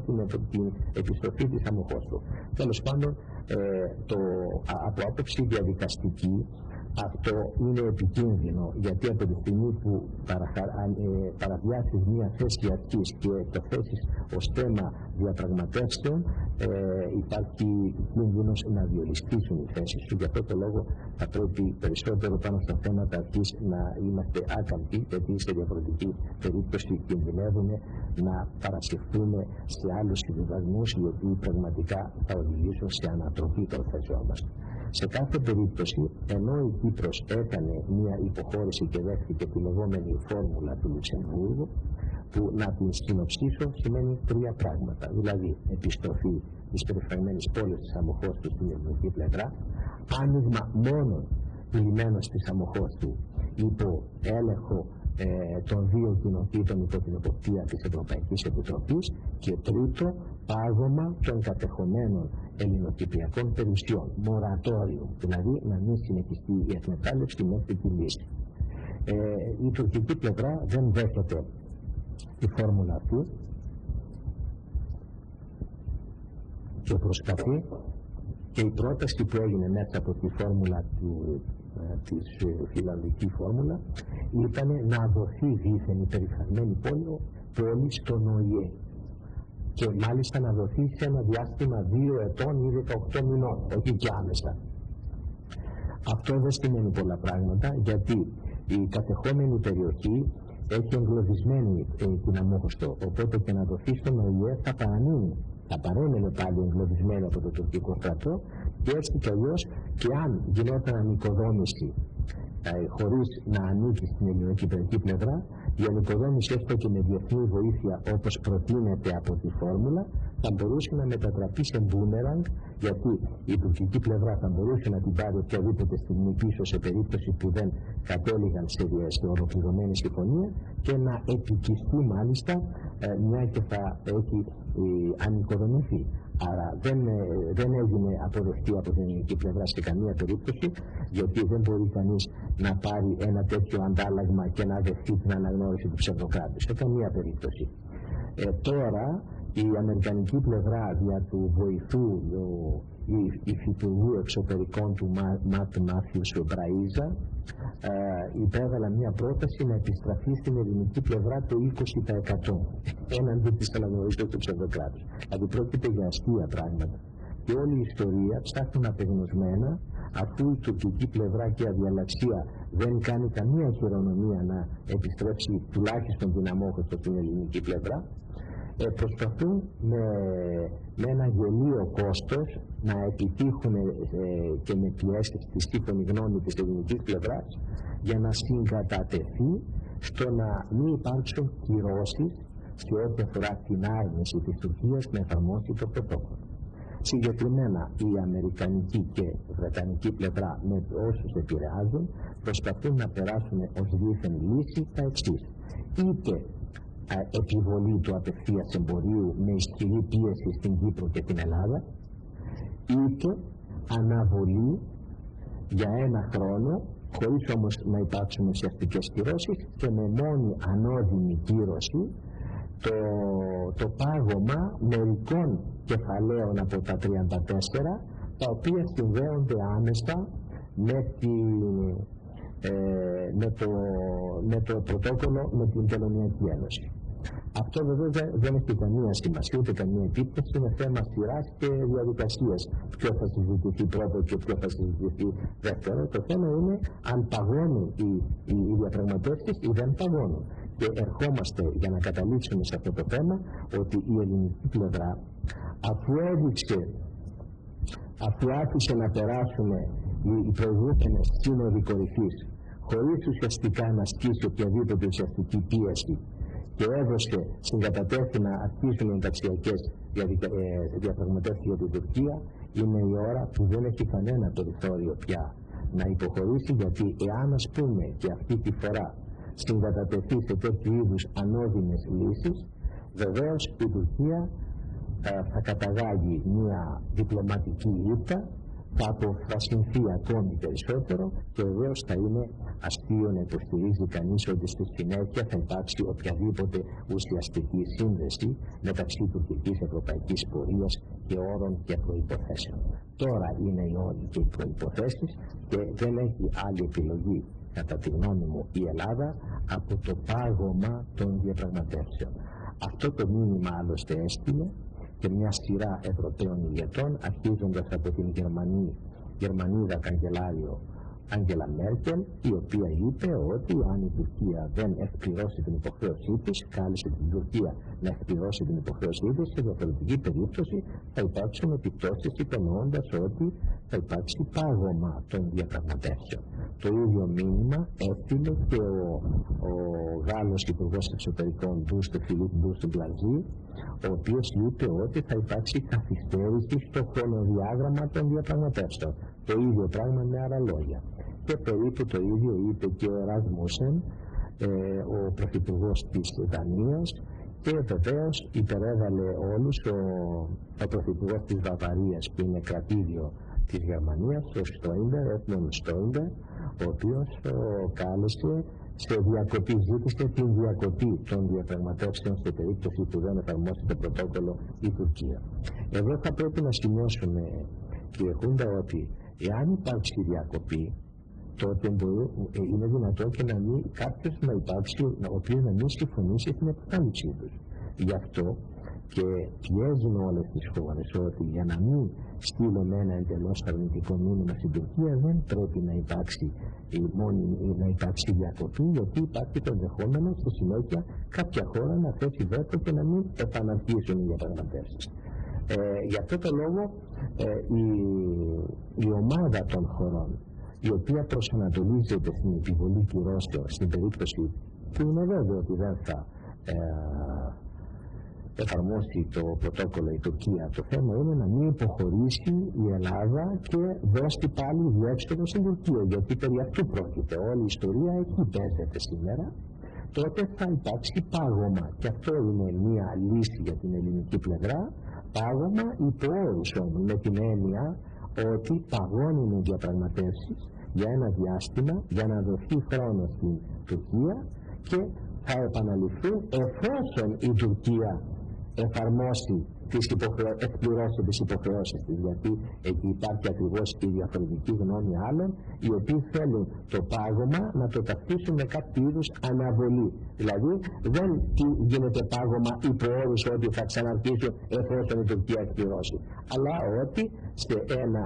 την επιστροφή της αμοχώστου. Τέλος πάντων, από άποψη διαδικαστική αυτό είναι επικίνδυνο, γιατί από τη στιγμή που παραβιάσεις μια θέση αρχής και το θέσεις ως θέμα διαπραγματεύσεων, υπάρχει κίνδυνος να διολυστήσουν οι θέσεις σου. Γι' αυτό το λόγο θα πρέπει περισσότερο πάνω στα θέματα αρχής να είμαστε άκαμπτοι, γιατί σε διαφορετική περίπτωση κινδυνεύουμε να παρασυρθούμε σε άλλους συμβιβασμούς οι οποίοι πραγματικά θα οδηγήσουν σε ανατροπή των θέσεων μας. Σε κάθε περίπτωση, ενώ η Κύπρος έκανε μια υποχώρηση και δέχτηκε τη λεγόμενη φόρμουλα του Λουξεμβούργου, που να την συνοψίσω σημαίνει τρία πράγματα. Δηλαδή, επιστροφή της περιφραγμένης πόλης της αμοχώστου στην ελληνική πλευρά, άνοιγμα μόνο του λιμένος της αμοχώστου υπό έλεγχο των δύο κοινοτήτων υπό την εποπτεία της Ευρωπαϊκής Επιτροπής, και τρίτο, πάγωμα των κατεχομένων ελληνοκυπριακών περιουσιών, μορατόριο, δηλαδή να μην συνεχιστεί η εκμετάλλευση μέχρι τη λύση. Η τουρκική πλευρά δεν δέχεται τη φόρμουλα αυτή και προσπαθεί, και η πρόταση που έγινε μέσα από τη φόρμουλα της φιλανδική φόρμουλα ήταν να δοθεί δίθεν η περιφραγμένη πόλη στον ΟΗΕ, και μάλιστα να δοθεί σε ένα διάστημα 2 ετών ή 18 μηνών, όχι και άμεσα. Αυτό δεν σημαίνει πολλά πράγματα, γιατί η κατεχόμενη περιοχή έχει εγκλωβισμένη την αμόχωστο, οπότε και να δοθεί στον ΟΗΕ θα παρέμενε πάλι εγκλωβισμένη από το τουρκικό στρατό, και έτσι κι αλλιώς, και αν γινόταν ανοικοδόμηση χωρίς να ανήκει στην ελληνοκυπριακή πλευρά, η ανοικοδόμηση έστω και με διεθνή βοήθεια όπως προτείνεται από τη φόρμουλα θα μπορούσε να μετατραπεί σε μπούμεραγκ, γιατί η τουρκική πλευρά θα μπορούσε να την πάρει οποιαδήποτε στιγμή πίσω σε περίπτωση που δεν κατέληγαν σε ολοκληρωμένη συμφωνία, και να επικιστεί μάλιστα μια και θα έχει ανοικοδομηθεί. Άρα δεν έγινε αποδεκτή από την ελληνική πλευρά σε καμία περίπτωση, γιατί δεν μπορεί κανείς να πάρει ένα τέτοιο αντάλλαγμα και να δεχτεί την αναγνώριση του ψευδοκράτου. Σε καμία περίπτωση. Τώρα η αμερικανική πλευρά δια του βοηθού υφυπουργού εξωτερικών του Μάθιου Μπραΐζα, υπέβαλα μια πρόταση να επιστραφεί στην ελληνική πλευρά το 20% έναντι της αναγνωρίσεως του ψευδοκράτους. Δηλαδή πρόκειται για αστεία πράγματα. Και όλη η ιστορία ψάχνουν απεγνωσμένα, αφού η τουρκική πλευρά και η αδιαλαξία δεν κάνει καμία χειρονομία να επιστρέψει τουλάχιστον την αμόχωστο στην ελληνική πλευρά, προσπαθούν με ένα γελίο κόστος να επιτύχουν και με πιέσεις τη σύμφωνη γνώμη της ελληνικής πλευράς για να συγκατατεθεί στο να μην υπάρξουν κυρώσεις σε ό,τι αφορά την άρνηση της Τουρκίας να εφαρμόσει το πρωτόκολλο. Συγκεκριμένα η αμερικανική και βρετανική πλευρά με όσους επηρεάζουν προσπαθούν να περάσουν ως δίθεν λύση τα εξής: είτε επιβολή του απευθείας εμπορίου με ισχυρή πίεση στην Κύπρο και την Ελλάδα, είτε αναβολή για ένα χρόνο, χωρίς όμως να υπάρξουν ουσιαστικές κυρώσεις, και με μόνη ανώδυνη κύρωση το πάγωμα μερικών κεφαλαίων από τα 34, τα οποία συνδέονται άμεσα με το πρωτόκολλο με την Τελωνιακή Ένωση. Αυτό βέβαια δεν έχει καμία σημασία, ούτε καμία επίπτωση, είναι θέμα σειράς και διαδικασίας. Ποιο θα συζητηθεί πρώτο και ποιο θα συζητηθεί δεύτερο. Το θέμα είναι αν παγώνουν οι διαπραγματεύσεις ή δεν παγώνουν. Και ερχόμαστε για να καταλήξουμε σε αυτό το θέμα ότι η ελληνική πλευρά, αφού άφησε να περάσουν οι προηγούμενες σύνοδοι κορυφής χωρίς ουσιαστικά να ασκήσει οποιαδήποτε ουσιαστική πίεση και έδωσε συγκατατέθη να αρχίσουν οι ενταξιακές διαπραγματεύσεις για την Τουρκία, είναι η ώρα που δεν έχει κανένα περιθώριο πια να υποχωρήσει, γιατί εάν ας πούμε και αυτή τη φορά συγκατατεθεί σε τέτοιου είδους ανώδυνες λύσεις, βεβαίως η Τουρκία θα καταγάγει μια διπλωματική ήττα, θα αποφασιστεί ακόμη περισσότερο και βεβαίως θα είναι αστείο να υποστηρίζει κανείς ότι στη συνέχεια θα υπάρξει οποιαδήποτε ουσιαστική σύνδεση μεταξύ τουρκικής ευρωπαϊκής πορείας και όρων και προϋποθέσεων. Τώρα είναι οι όροι και οι προϋποθέσεις και δεν έχει άλλη επιλογή, κατά τη γνώμη μου, η Ελλάδα από το πάγωμα των διαπραγματεύσεων. Αυτό το μήνυμα άλλωστε έστειλε και μια σειρά Ευρωπαίων ηγετών, αρχίζοντας από την Γερμανίδα καγκελάριο Άγγελα Μέρκελ, η οποία είπε ότι αν η Τουρκία δεν εκπληρώσει την υποχρέωσή της, κάλεσε την Τουρκία να εκπληρώσει την υποχρέωσή της, σε διαφορετική περίπτωση θα υπάρξουν επιπτώσεις, υπονοώντας ότι θα υπάρξει πάγωμα των διαπραγματεύσεων. Το ίδιο μήνυμα έστειλε και ο Γάλλος Υπουργός Εξωτερικών του Φιλίπ του Μπλαζή, ο οποίος είπε ότι θα υπάρξει καθυστέρηση στο χρονοδιάγραμμα των διαπραγματεύσεων. Το ίδιο πράγμα με άλλα λόγια. Και περίπου το ίδιο είπε και ο Ρασμούσεν, ο Πρωθυπουργός της Δανίας, και βεβαίως υπερέβαλε όλους ο Πρωθυπουργός της Βαβαρίας, που είναι κρατήδιο της Γερμανίας, ο Στόιντερ, ο οποίος κάλεσε σε διακοπή, ζήτησε την διακοπή των διαπραγματεύσεων σε περίπτωση που δεν εφαρμόσει το πρωτόκολλο η Τουρκία. Εδώ θα πρέπει να σημειώσουμε, κύριε Χούντα, ότι εάν υπάρξει διακοπή, τότε είναι δυνατόν και να μην κάποιος να υπάρξει, ο οποίος να μην συμφωνήσει στην επικάλυψή τους. Γι' αυτό και πιέζουν όλες τις χώρες ότι για να μην στείλουμε ένα εντελώς αρνητικό μήνυμα στην Τουρκία, δεν πρέπει να υπάρξει διακοπή, γιατί υπάρχει το ενδεχόμενο στη συνέχεια κάποια χώρα να θέσει βέτο και να μην επαναρχίσουν οι διαπραγματεύσεις. Γι' αυτό το λόγο η ομάδα των χωρών, η οποία προσανατολίζεται στην επιβολή κυρώσεων στην περίπτωση που είναι βέβαιο ότι δεν θα εφαρμόσει το πρωτόκολλο η Τουρκία, το θέμα είναι να μην υποχωρήσει η Ελλάδα και δώσει πάλι διέξοδο στην Τουρκία, γιατί περί αυτού πρόκειται. Όλη η ιστορία εκεί παίζεται σήμερα. Τότε θα υπάρξει πάγωμα, και αυτό είναι μια λύση για την ελληνική πλευρά. Πάγωμα υπό όρους όμως, με την έννοια ότι παγώνουν οι διαπραγματεύσεις για ένα διάστημα, για να δοθεί χρόνο στην Τουρκία, και θα επαναληφθούν εφόσον η Τουρκία εφαρμόσει εκπληρώσει τις υποχρεώσεις της, γιατί εκεί υπάρχει ακριβώς η διαφορετική γνώμη άλλων, οι οποίοι θέλουν το πάγωμα να το ταυτίσουν με κάποιο είδους αναβολή. Δηλαδή δεν γίνεται πάγωμα υπό όρους ότι θα ξαναρχίσουν εφόσον η Τουρκία εκπληρώσει, αλλά ότι σε ένα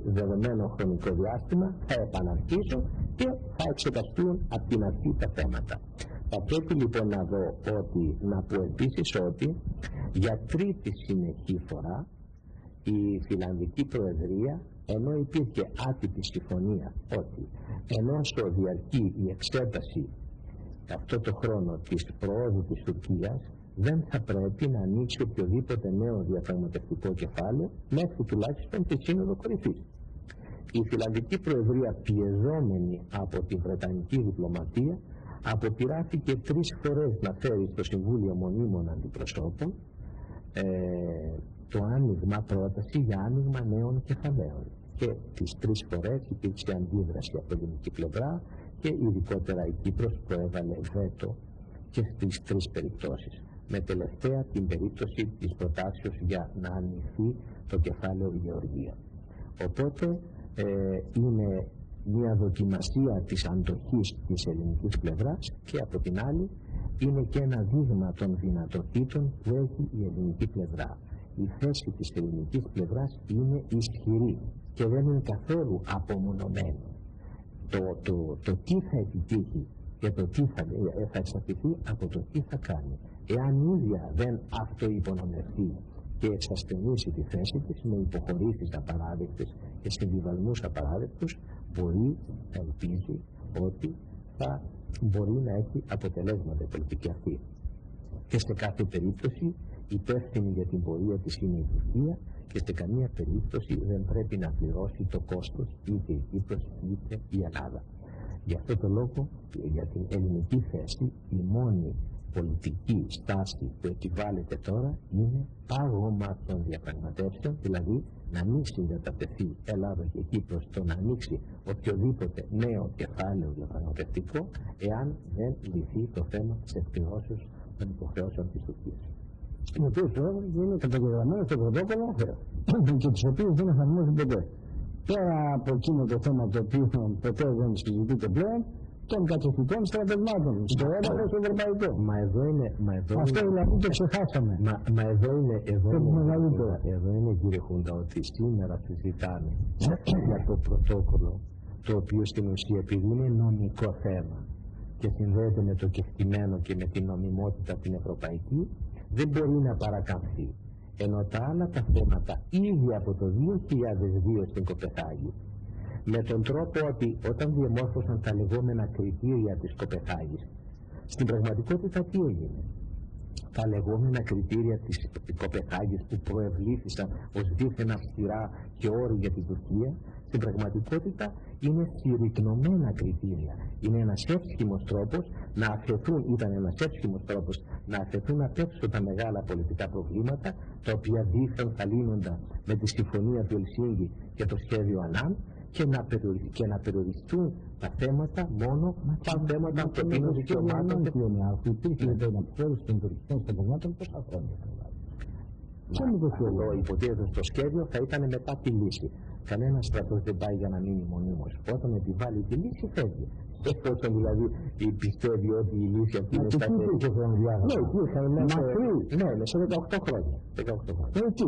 δεδομένο χρονικό διάστημα θα επαναρχίσουν και θα εξεταστούν από την αρχή τα θέματα. Θα πρέπει λοιπόν να πω επίσης ότι για τρίτη συνεχή φορά η Φιλανδική Προεδρία, ενώ υπήρχε άτυπη συμφωνία ότι ενώ διαρκεί η εξέταση αυτό το χρόνο της προόδου της Τουρκίας, δεν θα πρέπει να ανοίξει οποιοδήποτε νέο διαπραγματευτικό κεφάλαιο μέχρι τουλάχιστον τη Σύνοδο Κορυφής. Η Φιλανδική Προεδρία, πιεζόμενη από τη Βρετανική διπλωματία, αποπειράθηκε 3 φορές να φέρει στο Συμβούλιο Μονίμων Αντιπροσώπων το άνοιγμα, πρόταση για άνοιγμα νέων κεφαλαίων. Και τις 3 φορές υπήρξε αντίδραση από την ελληνική πλευρά και ειδικότερα η Κύπρος που έβαλε βέτο και στις 3 περιπτώσεις. Με τελευταία την περίπτωση της προτάσεως για να ανοιχθεί το κεφάλαιο Γεωργία. Οπότε είναι μια δοκιμασία της αντοχής της ελληνικής πλευράς και από την άλλη είναι και ένα δείγμα των δυνατοτήτων που έχει η ελληνική πλευρά. Η θέση της ελληνικής πλευράς είναι ισχυρή και δεν είναι καθόλου απομονωμένη. Το τι θα επιτύχει και το τι θα εξαρτηθεί από το τι θα κάνει. Εάν η ίδια δεν αυτοϋπονομευτεί και εξασθενήσει τη θέση της με υποχωρήσεις απαράδεκτες και συμβιβασμούς απαράδεκτους, μπορεί να ελπίζει ότι θα μπορεί να έχει αποτελέσματα η πολιτική αυτή. Και σε κάθε περίπτωση υπεύθυνη για την πορεία της είναι η Τουρκία και σε καμία περίπτωση δεν πρέπει να πληρώσει το κόστος είτε η Κύπρος είτε η Ελλάδα. Γι' αυτό το λόγο για την ελληνική θέση η μόνη πολιτική στάση που επιβάλλεται τώρα είναι πάγωμα των διαπραγματεύσεων, δηλαδή να μην συγκατατεθεί Ελλάδα και Κύπρος στο να ανοίξει οποιοδήποτε νέο κεφάλαιο διαπραγματευτικό εάν δεν λυθεί το θέμα της εκπληρώσεως των υποχρεώσεων της Τουρκίας. Οι οποίες είναι καταγεγραμμένες στο πρωτόκολλο και τις οποίες δεν εφαρμόζουν ποτέ. Πέρα από εκείνο το θέμα το οποίο ποτέ δεν συζητείται πλέον, των κατοχικών στρατευμάτων στο έδαφος το ευρωπαϊκό. Αυτό δηλαδή το ξεχάσαμε. Εδώ είναι κύριε Χούντα ότι σήμερα συζητάμε για το πρωτόκολλο, το οποίο στην ουσία επειδή είναι νομικό θέμα και συνδέεται με το κεκτημένο και με την νομιμότητα την ευρωπαϊκή, δεν μπορεί να παρακαμφθεί. Ενώ τα άλλα τα θέματα ήδη από το 2002 στην Κοπεχάγη, με τον τρόπο ότι όταν διαμόρφωσαν τα λεγόμενα κριτήρια της Κοπεχάγης, στην πραγματικότητα τι έγινε? Τα λεγόμενα κριτήρια της Κοπεχάγης που προευλήθησαν ως δίθεν αυστηρά και όροι για την Τουρκία, στην πραγματικότητα είναι συρρυκνωμένα κριτήρια. Είναι ένας εύσχυμος τρόπος να αφαιθούν, να αφαιθούν απ' έξω τα μεγάλα πολιτικά προβλήματα, τα οποία δίθεν θα λύνονταν με τη συμφωνία του Ελσίνκη και το σχέδιο Ανάν, και να περιοριστούν τα θέματα μόνο τα θέματα ανθρωπίνων δικαιωμάτων. Νεαρχου, υπήρχε η αποχώρηση των τουρκικών στρατευμάτων πόσα χρόνια? Αυτό υποτίθεται στο σχέδιο θα ήταν μετά τη λύση. Κανένα στρατός δεν πάει για να μείνει μονίμως. Όταν επιβάλλει τη λύση φεύγει. Εφόσον δηλαδή πιστεύει ότι η λύση αυτή είναι στα χέρια. Ναι, σε 18 χρόνια. Έτσι.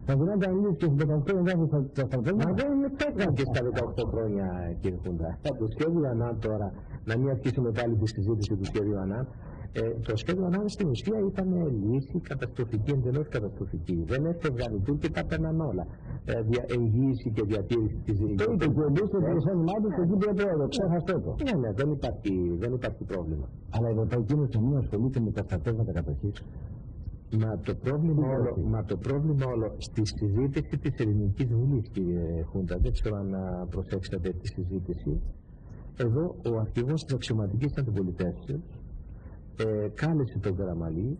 Θα γινόταν λύση και στις 18 χρόνια θα στρατεύματα. Μα δεν είναι πέτραν και στα 18 χρόνια κύριε Χούντα. Το σχέδιο Ανάν τώρα, να μην αρχίσουμε πάλι τη συζήτηση του σχέδιου Ανάν, το σχέδιο Ανάν στην ουσία ήταν λύση καταστροφική, εντελώς καταστροφική. Δεν έφευγαν οι Τούρκοι, τα παίρναν όλα. Εγγύηση και διατήρηση της ζήτησης. Το είπε και ο Μπούστος και ο Σανιμάτης και εκεί πρέπει να ξέχαστε το. Ναι, δεν υπάρχει πρόβλημα. Αλλά η Ευρωπαϊκή Ένωση μην ασχολείται με τα στρατεύματα κατοχής. Μα το πρόβλημα όλο στη συζήτηση της Ελληνικής Βουλής, κύριε Χούντα, δεν ξέρω αν προσέξατε τη συζήτηση. Εδώ ο αρχηγός της αξιωματικής αντιπολιτεύσεως κάλεσε τον Καραμαλή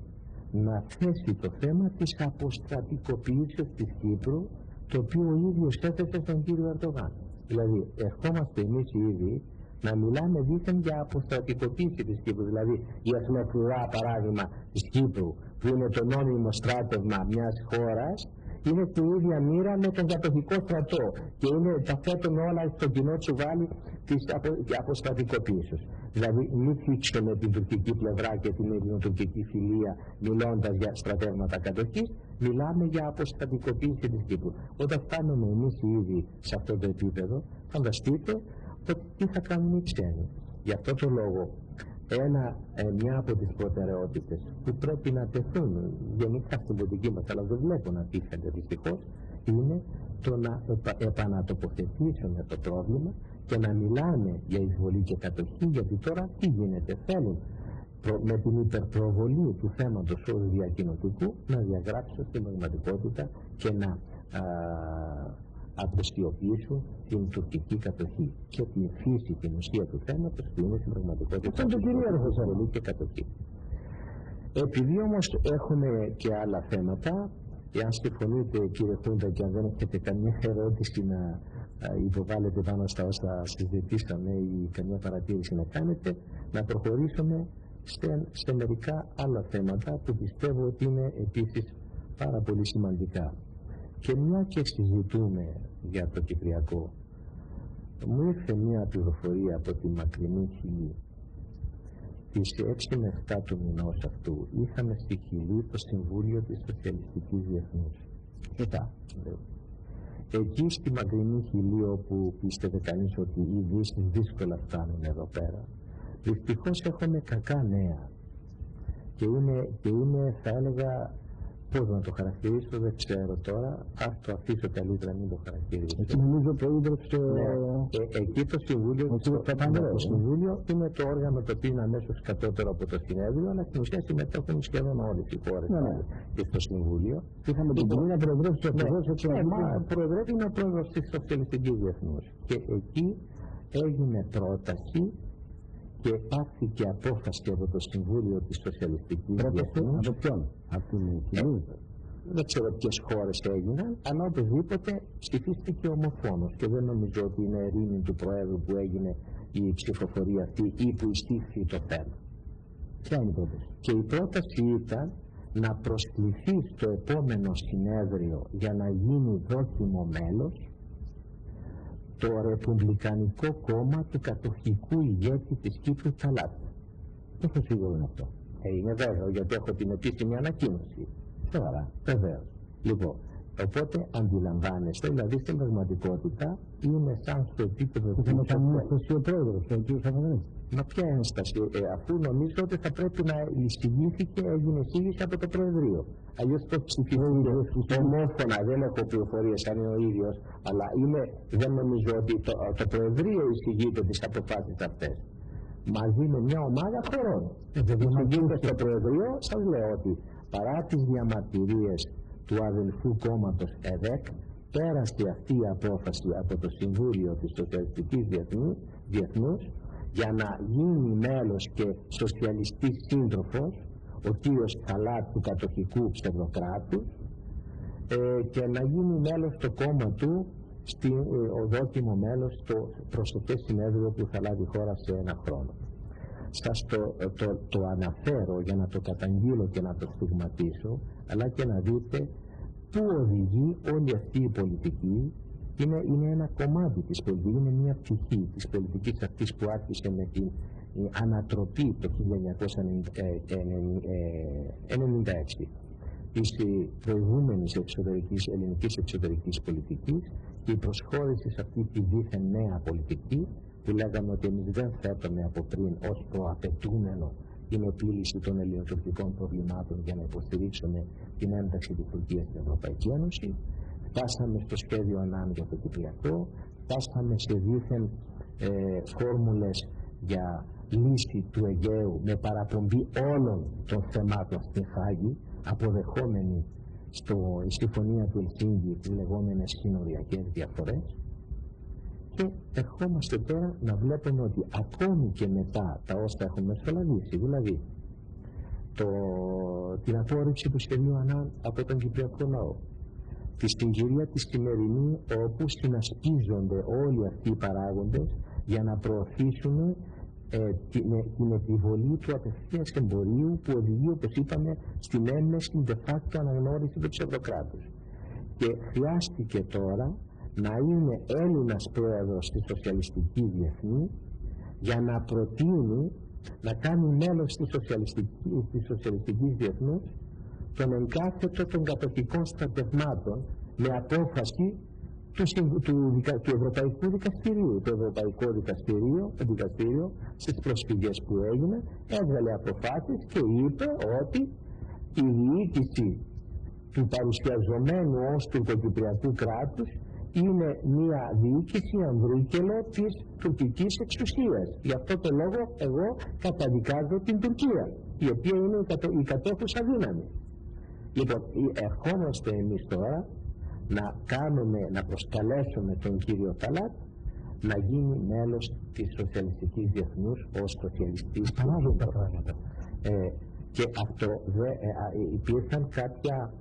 να θέσει το θέμα της αποστρατικοποιήσεως της Κύπρου, το οποίο ο ίδιος έθεσε στον κύριο Ερντογάν. Δηλαδή, ερχόμαστε εμείς οι ίδιοι να μιλάμε δίθεν για αποστρατικοποίηση της Κύπρου. Δηλαδή η εθνοφρουρά, παράδειγμα, της Κύπρου, που είναι το νόμιμο στράτευμα μιας χώρας, είναι στην ίδια μοίρα με τον κατοχικό στρατό και τα θέτουν όλα στο κοινό τσουβάλι της αποστρατικοποίησης. Δηλαδή μην θίξουμε την τουρκική πλευρά και την ελληνοτουρκική φιλία μιλώντας για στρατεύματα κατοχής, μιλάμε για αποστρατικοποίηση της Κύπρου. Όταν φτάνουμε εμείς ήδη σε αυτό το επίπεδο, φανταστείτε ότι τι θα κάνουν οι ξένοι. Γι' αυτό το λόγο μια από τις προτεραιότητες που πρέπει να τεθούν γενικά στην πολιτική μας, αλλά δεν βλέπω να τίθενται δυστυχώς, είναι το να επανατοποθετήσουμε το πρόβλημα και να μιλάμε για εισβολή και κατοχή, γιατί τώρα τι γίνεται, θέλουν με την υπερπροβολή του θέματος ως διακοινωτικού να διαγράψουν την πραγματικότητα και να αποστιοποιήσουν την τουρκική κατοχή και την φύση, την ουσία του θέματος που είναι στην πραγματικότητα εισβολή και κατοχή. Επειδή όμως έχουμε και άλλα θέματα, εάν συμφωνείτε κύριε Χούντα και αν δεν έχετε καμία ερώτηση να υποβάλλετε πάνω στα όσα συζητήσαμε ή καμία παρατήρηση να κάνετε, να προχωρήσουμε σε μερικά άλλα θέματα που πιστεύω ότι είναι επίσης πάρα πολύ σημαντικά. Και μια και συζητούμε για το Κυπριακό, μου ήρθε μια πληροφορία από τη μακρινή Χιλή. Τις 6 με 7 του μηνός αυτού είχαμε στη Χιλή το Συμβούλιο της Σοσιαλιστικής Διεθνούς. Εκεί στη μακρινή Χιλή, όπου πίστευε κανείς ότι οι Δύσεις δύσκολα φτάνουν εδώ πέρα, δυστυχώς έχουμε κακά νέα και είναι θα έλεγα, πώς να το χαρακτηρίσω δεν ξέρω τώρα, ας το αφήσω καλύτερα μην το χαρακτηρίσω. Εκεί νομίζω το ίδρυψε... Εκεί το Συμβούλιο είναι το όργανο το οποίο είναι αμέσως κατώτερο από το συνέδριο, αλλά στην ουσία συμμετέχουν σχεδόν όλες οι χώρες και στο Συμβούλιο. Είχαμε την κοινή να προεδρεύσει ο προεδρεύει είναι ο πρόεδρος της Σοσιαλιστικής Διεθνούς. Και εκεί έγινε πρόταση και πάρθηκε απόφαση από το Συμβούλιο της Σοσιαλιστικής Διεθνούς. Από ποιον? Από την Χιλή? Δεν ξέρω ποιες χώρες έγιναν, αλλά οπωσδήποτε ψηφίστηκε ομοφόνος και δεν νομίζω ότι είναι ειρήνη του Προέδρου που έγινε η ψηφοφορία αυτή ή που ειστήφθη το θέμα. Ποια είναι η πρόταση? Και η πρόταση ήταν να προσκληθεί στο επόμενο συνέδριο για να γίνει δόκιμο μέλος το Ρεπουμπλικανικό Κόμμα του κατοχικού ηγέτη της Κύπρου Τσαλάτη. Πόσο σίγουρο είναι αυτό? Είναι βέβαιο, γιατί έχω την επίσημη ανακοίνωση. Σοβαρά. Βεβαίως. Λοιπόν, οπότε αντιλαμβάνεστε, δηλαδή στην πραγματικότητα είναι σαν στο επίπεδο του. Είχαμε κάνει ένσταση ο πρόεδρος, ο κ. Σαφανίδης. Μα ποια ένσταση, αφού νομίζω ότι θα πρέπει να εισηγήθηκε, έγινε εισήγηση από το Προεδρείο. Αλλιώς το ψηφίστηκε ομόφωνα, δεν έχω πληροφορίες αν είναι ο ίδιος, αλλά δεν νομίζω ότι το Προεδρείο εισηγείται τις αποφάσεις αυτές. Μαζί με μια ομάδα χωρών. Εισηγείται στο Προεδρείο, σας λέω ότι παρά τις διαμαρτυρίες του αδελφού κόμματος ΕΔΕΚ, πέρασε αυτή η απόφαση από το Συμβούλιο της Σοσιαλιστικής Διεθνούς για να γίνει μέλος και σοσιαλιστής σύντροφος ο κύριος Καλάτ του κατοχικού ψευδοκράτου και να γίνει μέλος στο κόμμα του ο δόκιμο μέλος στο προσωπές συνέδριο που θα λάβει η χώρα σε ένα χρόνο. Σας το αναφέρω για να το καταγγείλω και να το στιγματίσω, αλλά και να δείτε πού οδηγεί όλη αυτή η πολιτική. Είναι ένα κομμάτι της πολιτικής, είναι μια πτυχή της πολιτικής αυτής που άρχισε με την ανατροπή το 1996 της προηγούμενης ελληνικής εξωτερικής πολιτικής και η προσχώρηση σε αυτή τη δίθεν νέα πολιτική που λέγαμε ότι εμείς δεν θέτουμε από πριν ως προαπαιτούμενο την επίλυση των ελληνοτουρκικών προβλημάτων για να υποστηρίξουμε την ένταξη της Τουρκίας στην Ευρωπαϊκή Ένωση. Φτάσαμε στο σχέδιο Ανάν για το Κυπριακό, φτάσαμε σε δίθεν φόρμουλες για λύση του Αιγαίου με παραπομπή όλων των θεμάτων στην Χάγη, αποδεχόμενη στη συμφωνία του Ελσίνκη τις λεγόμενες συνοριακές διαφορές. Και ερχόμαστε τώρα να βλέπουμε ότι ακόμη και μετά τα όσα έχουμε μεσολαβήσει, δηλαδή την απόρριψη του σχεδίου Ανάν από τον Κυπριακό λαό, τη συγκυρία τη σημερινή όπου συνασπίζονται όλοι αυτοί οι παράγοντες για να προωθήσουν την επιβολή του απευθείας εμπορίου που οδηγεί, όπως είπαμε, στην έμμεση de facto αναγνώριση του ψευδοκράτους. Και χρειάστηκε τώρα να είναι Έλληνας πρόεδρος της Σοσιαλιστικής Διεθνή για να προτείνει να κάνει μέλος της Σοσιαλιστικής Διεθνούς τον εγκάθετο των κατοχικών στρατευμάτων με απόφαση του Ευρωπαϊκού Δικαστηρίου. Το Ευρωπαϊκό Δικαστήριο στις προσφυγές που έγινε έβγαλε αποφάσεις και είπε ότι η διοίκηση του παρουσιαζομένου ως τουρκοκυπριακού κράτους είναι μια διοίκηση ανδρίκελο της τουρκικής εξουσίας. Γι' αυτό το λόγο εγώ καταδικάζω την Τουρκία, η οποία είναι η κατέχουσα δύναμη. Λοιπόν, ερχόμαστε εμείς τώρα να προσκαλέσουμε τον κύριο Ταλάτ να γίνει μέλος της Σοσιαλιστικής Διεθνούς ως σοσιαλιστής. Παράδοξα πράγματα. Και αυτό υπήρχαν κάποια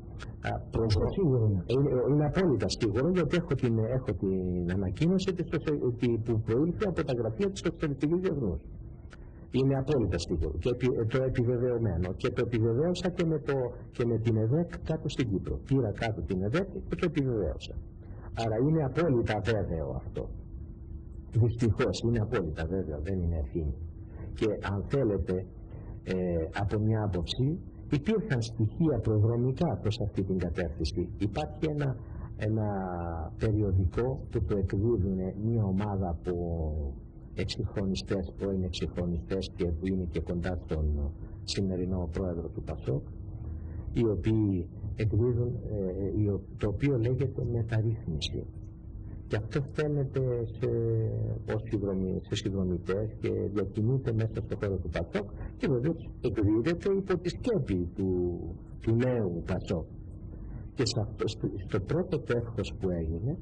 είναι απόλυτα σίγουρο, γιατί έχω την ανακοίνωση που προήλθε από τα γραφεία της Σοσιαλιστικής Διεθνούς. Είναι απόλυτα σίγουρο και το επιβεβαιωμένο, και το επιβεβαίωσα και με την ΕΔΕΚ κάτω στην Κύπρο. Πήρα κάτω την ΕΔΕΚ και το επιβεβαίωσα. Άρα είναι απόλυτα βέβαιο αυτό. Δυστυχώς είναι απόλυτα βέβαιο, δεν είναι ευθύνη. Και αν θέλετε, από μια άποψη υπήρχαν στοιχεία προδρομικά προς αυτή την κατεύθυνση. Υπάρχει ένα περιοδικό που το εκδίδουν μια ομάδα από εξυγχρονιστές, πρώην εξυγχρονιστές, και που είναι και κοντά στον σημερινό πρόεδρο του ΠΑΣΟΚ, οι οποίοι εκδίδουν, το οποίο λέγεται μεταρρύθμιση. Και αυτό φαίνεται σε συνδρομητές και διακινείται μέσα στο χώρο του ΠΑΣΟΚ και βεβαίως εκδίδεται υπό τη σκέπη του νέου ΠΑΣΟΚ. Και στο πρώτο τεύχος που έγινε,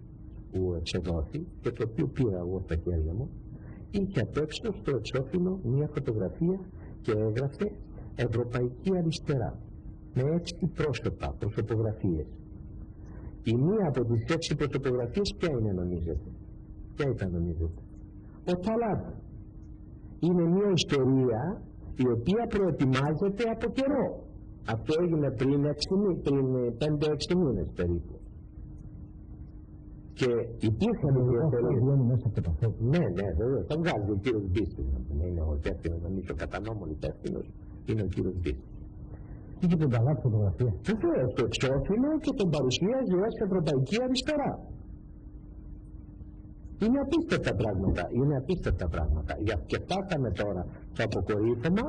που εξεδόθη και το οποίο πήρα εγώ στα χέρια μου, είχε απ' έξω στο εξώφυλλο μια φωτογραφία και έγραφε Ευρωπαϊκή Αριστερά με 6 πρόσωπα, προσωπογραφίες. Η μία από τις 6 προσωπογραφίες ποια είναι, νομίζετε? Ποια ήταν, νομίζετε? Ο Ταλάτ. Είναι μια ιστορία η οποία προετοιμάζεται από καιρό. Αυτό έγινε πριν 5-6 μήνες περίπου. Και υπήρχαν ναι, βέβαια, θα βγάζει ο κύριος Μπίστης, είναι ο υπεύθυνος, νομίζω κατά νόμον υπεύθυνος, είναι ο κύριος Μπίστης. Είχε τον Ταλάτ φωτογραφία. Βεβαίως, το εξώφυλλο και τον παρουσίαζε ως Ευρωπαϊκή Αριστερά. Είναι απίστευτα πράγματα. Και φτάσαμε τώρα το αποκορύφωμα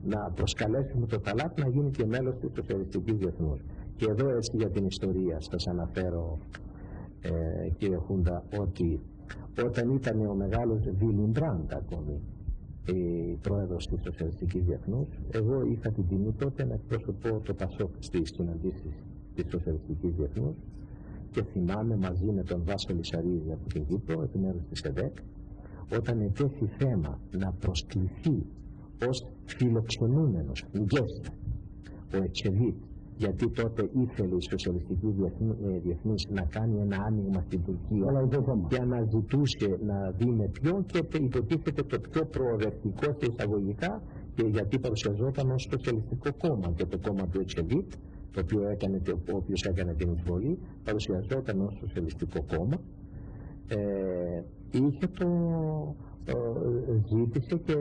να προσκαλέσουμε το Ταλάτ να γίνει και μέλος της Σοσιαλιστικής Διεθνούς. Και εδώ έτσι για την ιστορία σας αναφέρω, κύριε Χούντα, ότι όταν ήταν ο μεγάλος Βίλιμπραντ ακόμη πρόεδρος της Σοσιαλιστικής Διεθνούς, εγώ είχα την τιμή τότε να εκπροσωπώ το ΠΑΣΟΚ στις συναντήσεις της Σοσιαλιστικής Διεθνούς και θυμάμαι μαζί με τον Βάσο Λυσαρίδη από την Κύπρο, εκ μέρους της ΕΔΕΚ, όταν ετέθη θέμα να προσκληθεί ως φιλοξενούμενος guest ο Ετσεβίτ, γιατί τότε ήθελε η Σοσιαλιστική Διεθνής να κάνει ένα άνοιγμα στην Τουρκία και αναζητούσε να δει με ποιον, και υποτίθεται το πιο προοδευτικό σε εισαγωγικά, και γιατί παρουσιαζόταν ως Σοσιαλιστικό κόμμα, και το κόμμα του Ετσεβίτ, ο οποίος έκανε την εισβολή, παρουσιαζόταν ως Σοσιαλιστικό κόμμα. Είχε ζήτησε και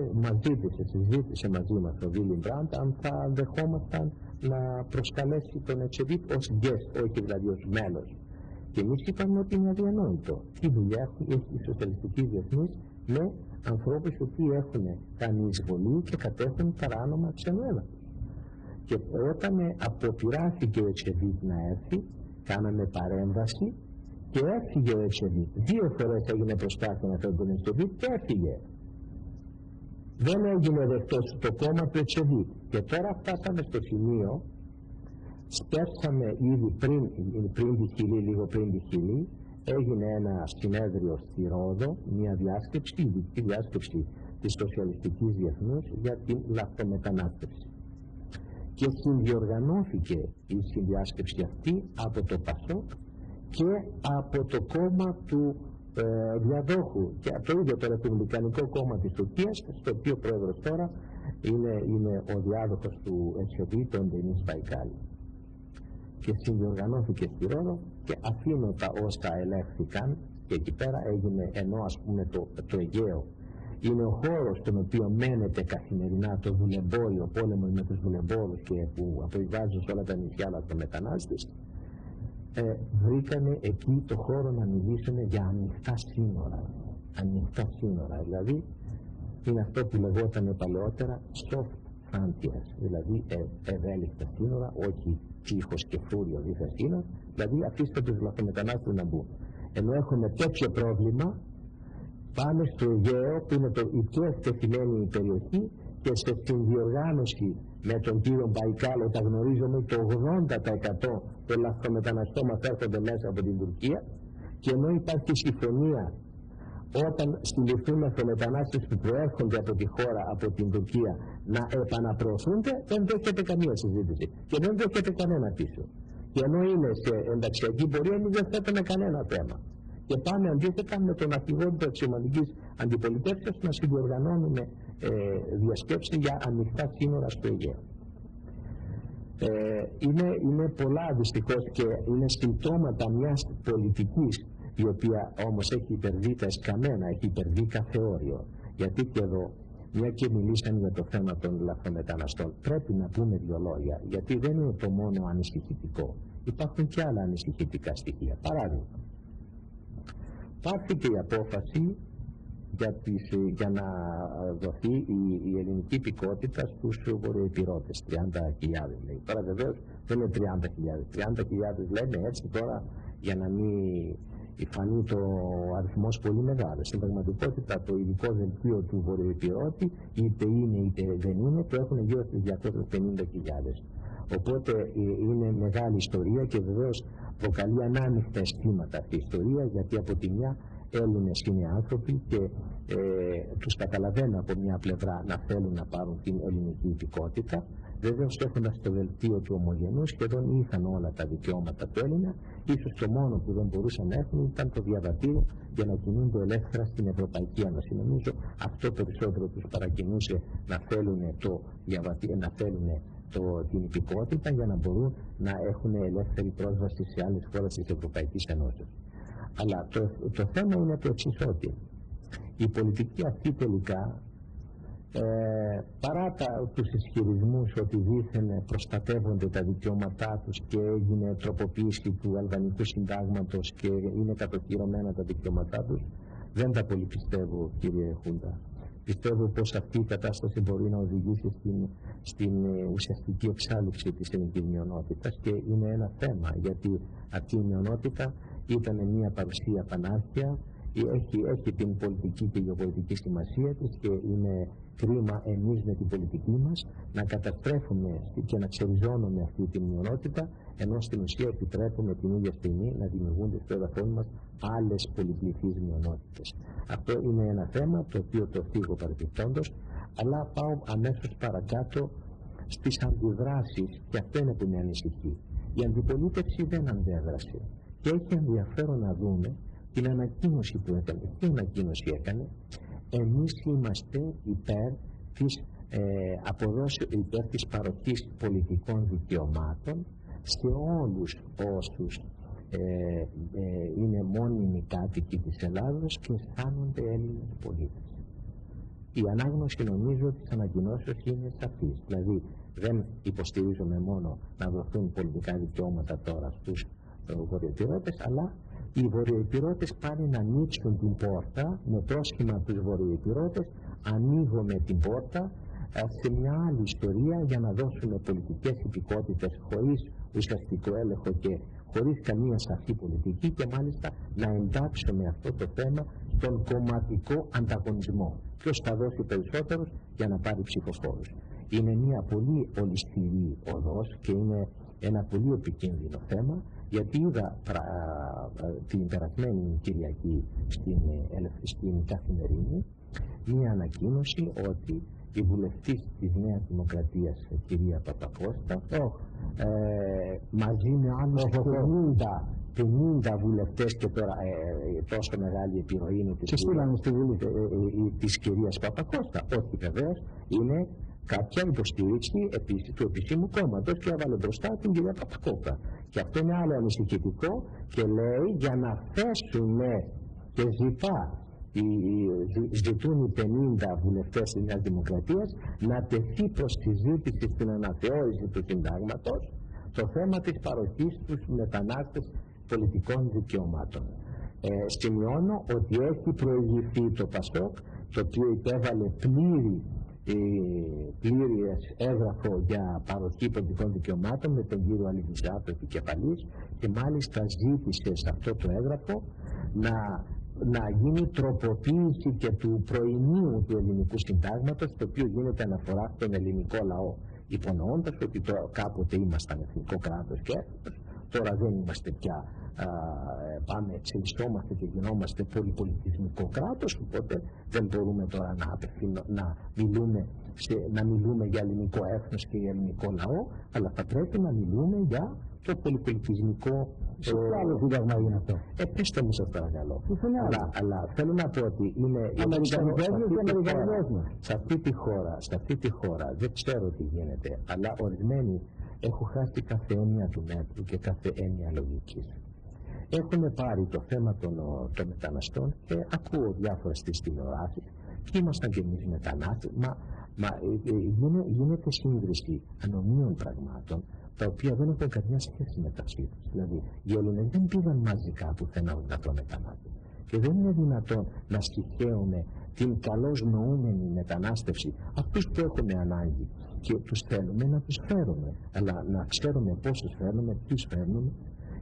συζήτησε μαζί μας ο Βίλιμπραντ αν θα δεχόμασταν να προσκαλέσει τον Ετσεβίτ ως guest, όχι δηλαδή ως μέλος. Και εμείς είπαμε ότι είναι αδιανόητο. Τι δουλειά έχει η Σοσιαλιστική Διεθνής με ανθρώπους οι οποίοι έχουν κάνει εισβολή και κατέχουν παράνομα ξενέδαφος. Και όταν αποπειράθηκε ο Ετσεβίτ να έρθει, κάναμε παρέμβαση και έφυγε ο Ετσεβίτ. 2 φορές έγινε προσπάθεια να φέρει τον Ετσεβίτ και έφυγε. Δεν έγινε δεκτός το κόμμα του Ετσεβίτ. Και τώρα φτάσαμε στο σημείο, στέψαμε ήδη πριν τη Χιλή, λίγο πριν τη Χιλή, έγινε ένα συνέδριο στη Ρόδο, μια διάσκεψη, ειδική διάσκεψη της Σοσιαλιστικής Διεθνούς για την λαθρομετανάστευση. Και συνδιοργανώθηκε η συνδιάσκεψη αυτή από το ΠΑΣΟΚ και από το κόμμα του διαδόχου και από το ίδιο το Ρεπουμπλικανικό κόμμα της Τουρκίας, στο οποίο πρόεδρος τώρα είναι ο διάδοχος του Εσιοπή, τον Ντενίς Παϊκάλη. Και συνδιοργανώθηκε στη Ρόδο και αφήνοντα όσα ελέγχθηκαν και εκεί πέρα έγινε, ενώ ας πούμε το Αιγαίο είναι ο χώρος στον οποίο μένεται καθημερινά το δουλεμπόριο, ο πόλεμος με τους δουλεμπόρους και που αποβιβάζουν σε όλα τα νησιά αλλά το μετανάστες, βρήκανε εκεί το χώρο να μιλήσουν για ανοιχτά σύνορα. Ανοιχτά σύνορα, δηλαδή είναι αυτό που λεγόταν παλαιότερα soft frontiers, δηλαδή ευέλικτα σύνορα, όχι τείχος και φρούριο δίθεν σύνορα, δηλαδή αφήστε τους λαθρομετανάστες να μπουν. Ενώ έχουμε τέτοιο πρόβλημα, πάμε στο Αιγαίο που είναι η πιο εκτεθειμένη περιοχή και σε συνδιοργάνωση με τον κύριο Μπαϊκάλο τα γνωρίζουμε το 80% των λαθρομεταναστών μας έρχονται μέσα από την Τουρκία και ενώ υπάρχει συμφωνία όταν συλληφθούν λαθρομετανάστες που προέρχονται από τη χώρα, από την Τουρκία να επαναπροωθούνται, δεν δέχεται καμία συζήτηση και δεν δέχεται κανένα πίσω. Και ενώ είναι σε ενταξιακή πορεία, εμείς δεν θέτουμε κανένα θέμα. Και πάμε αντίθετα με τον αρχηγό της αξιωματικής αντιπολιτεύσεως να συνδιοργανώνουμε διασκέψεις για ανοιχτά σύνορα στο Αιγαίο. Είναι πολλά δυστυχώς και είναι συμπτώματα μιας πολιτικής η οποία όμως έχει υπερβεί τα εσκαμμένα, έχει υπερβεί κάθε όριο. Γιατί και εδώ, μια και μιλήσαν για το θέμα των λαθρομεταναστών, πρέπει να πούμε δύο λόγια, γιατί δεν είναι το μόνο ανησυχητικό. Υπάρχουν και άλλα ανησυχητικά στοιχεία. Παράδειγμα, πάρθηκε η απόφαση για να δοθεί η ελληνική υπηκότητα στους βορειοϊπηρώτες, 30.000 λέει. Τώρα βεβαίως δεν είναι 30.000, 30.000 λέμε έτσι τώρα για να μην φανεί το αριθμός πολύ μεγάλος. Στην πραγματικότητα το ειδικό δελτίο του βορειοϊπηρώτη είτε είναι είτε δεν είναι, το έχουν γύρω στους 250.000. Οπότε είναι μεγάλη ιστορία και βεβαίως προκαλεί ανάμεικτα αισθήματα αυτή η ιστορία, γιατί από τη μια Έλληνες είναι άνθρωποι και τους καταλαβαίνω από μια πλευρά να θέλουν να πάρουν την ελληνική υπηκότητα. Βεβαίως έχοντας το δελτίο του ομογενού σχεδόν είχαν όλα τα δικαιώματα του Έλληνα, ίσως το μόνο που δεν μπορούσαν να έχουν ήταν το διαβατήριο για να κινούνται ελεύθερα στην Ευρωπαϊκή Ένωση. Νομίζω αυτό περισσότερο τους παρακινούσε να θέλουν το διαβατήριο, να θέλουν την υπηκότητα για να μπορούν να έχουν ελεύθερη πρόσβαση σε άλλες χώρες της Ευρωπαϊκής Ένωσης. Αλλά το θέμα είναι το εξής, ότι η πολιτική αυτή τελικά παρά τους ισχυρισμούς ότι δήθεν προστατεύονται τα δικαιώματά τους και έγινε τροποποίηση του αλβανικού συντάγματος και είναι κατοχυρωμένα τα δικαιώματά τους, δεν τα πολύ πιστεύω, κύριε Χούντα. Πιστεύω πως αυτή η κατάσταση μπορεί να οδηγήσει στην ουσιαστική εξάλληψη της ελληνικής μειονότητας και είναι ένα θέμα, γιατί αυτή η μειονότητα ήταν μια παρουσία πανάρχια, έχει την πολιτική και γεωπολιτική σημασία της και είναι κρίμα εμείς με την πολιτική μας να καταστρέφουμε και να ξεριζώνουμε αυτή τη μειονότητα, ενώ στην ουσία επιτρέπουμε την ίδια στιγμή να δημιουργούνται στο έδαφος μας άλλες πολυπληθείς μειονότητες. Αυτό είναι ένα θέμα το οποίο το θίγω παρεπιπτόντως, αλλά πάω αμέσως παρακάτω στις αντιδράσεις και αυτό είναι που με ανησυχεί. Η αντιπολίτευση δεν αντέδρασε και έχει ενδιαφέρον να δούμε την ανακοίνωση που έκανε. Τι ανακοίνωση έκανε? Εμείς είμαστε υπέρ της παροχής πολιτικών δικαιωμάτων σε όλους όσους είναι μόνιμοι κάτοικοι της Ελλάδος και αισθάνονται Έλληνες πολίτες. Η ανάγνωση νομίζω της ανακοινώσεως είναι σαφής. Δηλαδή δεν υποστηρίζουμε μόνο να δοθούν πολιτικά δικαιώματα τώρα στους βορειοϊπηρώτες, αλλά οι βορειοϊπηρώτες πάνε να ανοίξουν την πόρτα με πρόσχημα τους βορειοϊπηρώτες, ανοίγουμε την πόρτα σε μια άλλη ιστορία για να δώσουμε πολιτικές υπηκότητες χωρίς ουσιαστικό έλεγχο και χωρίς καμία σαφή πολιτική και μάλιστα να εντάξουμε αυτό το θέμα στον κομματικό ανταγωνισμό. Ποιος θα δώσει περισσότερους για να πάρει ψηφοφόρους. Είναι μια πολύ ολισθηρή οδός και είναι ένα πολύ επικίνδυνο θέμα, γιατί είδα την περασμένη Κυριακή στην Καθημερινή μια ανακοίνωση ότι η βουλευτής της Νέας Δημοκρατίας, κυρία Παπακώστα, μαζί με άλλους 50 βουλευτές, και τώρα τόσο μεγάλη επιρροή είναι της κυρίας Παπακώστα. Όχι, βεβαίως, είναι κάποια υποστήριξη επίσης του επισήμου κόμματος, και έβαλε μπροστά την κυρία Παπακώστα. Και αυτό είναι άλλο ανησυχητικό, και λέει για να θέσουν και ζητούν οι 50 βουλευτές της Νέας Δημοκρατίας να τεθεί προς συζήτηση στην αναθεώρηση του συντάγματος το θέμα της παροχής τους μετανάστες πολιτικών δικαιωμάτων. Σημειώνω ότι έχει προηγηθεί το ΠΑΣΟΚ, το οποίο υπέβαλε πλήρες έγγραφο για παροχή πολιτικών δικαιωμάτων με τον κύριο Αλυβιζάτο επικεφαλής, και μάλιστα ζήτησε σε αυτό το έγγραφο να γίνει τροποποίηση και του προημίου του ελληνικού συντάγματος, το οποίο γίνεται αναφορά στον ελληνικό λαό, υπονοώντας ότι κάποτε ήμασταν εθνικό κράτος και τώρα δεν είμαστε πια, πάμε, εξελισσόμαστε και γινόμαστε πολυπολιτισμικό κράτος, οπότε δεν μπορούμε τώρα να μιλούμε για ελληνικό έθνος και για ελληνικό λαό, αλλά θα πρέπει να μιλούμε για το πολυπολιτισμικό. Σε ποιο άλλο σύνταγμα είναι αυτό? Πέστε μου σας παρακαλώ. Αλλά θέλω να πω ότι είναι σε αυτή τη χώρα δεν ξέρω τι γίνεται, αλλά ορισμένοι έχουν χάσει κάθε έννοια του μέτρου και κάθε έννοια λογικής. Έχουν πάρει το θέμα των μεταναστών, και ακούω διάφορα στις τηλεοράσεις, και ήμασταν κι εμείς μετανάστες, γίνεται σύγκριση ανομοίων πραγμάτων, τα οποία δεν έχουν καμιά σχέση μεταξύ τους. Δηλαδή, οι Έλληνες δεν πήγαν μαζικά πουθενά δυνατόν μετανάστες, και δεν είναι δυνατόν να στοιχαίουμε την καλώς νοούμενη μετανάστευση αυτούς που έχουμε ανάγκη και τους θέλουμε να τους φέρουμε, αλλά να ξέρουμε πώς τους φέρνουμε, ποιους φέρνουμε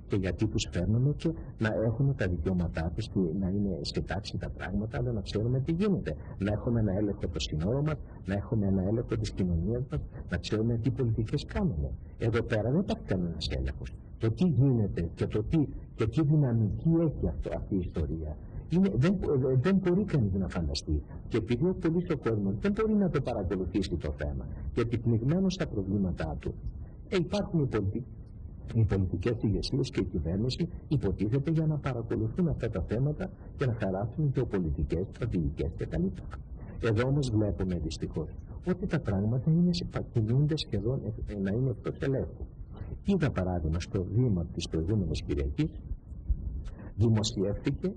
και γιατί τους φέρνουμε, και να έχουν τα δικαιώματά τους και να είναι σε τάξη τα πράγματα, αλλά να ξέρουμε τι γίνεται. Να έχουμε ένα έλεγχο των συνόρων μας, να έχουμε ένα έλεγχο της κοινωνίας μας, να ξέρουμε τι πολιτικές κάνουμε. Εδώ πέρα δεν υπάρχει κανένας έλεγχος. Το τι γίνεται και τι δυναμική έχει αυτή η ιστορία, δεν μπορεί κανείς να φανταστεί. Και επειδή ο πολύς ο κόσμος δεν μπορεί να το παρακολουθήσει το θέμα, γιατί πνιγμένος στα προβλήματά του, υπάρχουν οι πολιτικές ηγεσίες και η κυβέρνηση υποτίθεται για να παρακολουθούν αυτά τα θέματα και να χαράσουν γεωπολιτικές, στρατηγικές κτλ. Εδώ όμως βλέπουμε δυστυχώς ότι τα πράγματα κινούνται σχεδόν να είναι εκτός ελέγχου. Είδα παράδειγμα στο βήμα της προηγούμενης Κυριακής δημοσιεύτηκε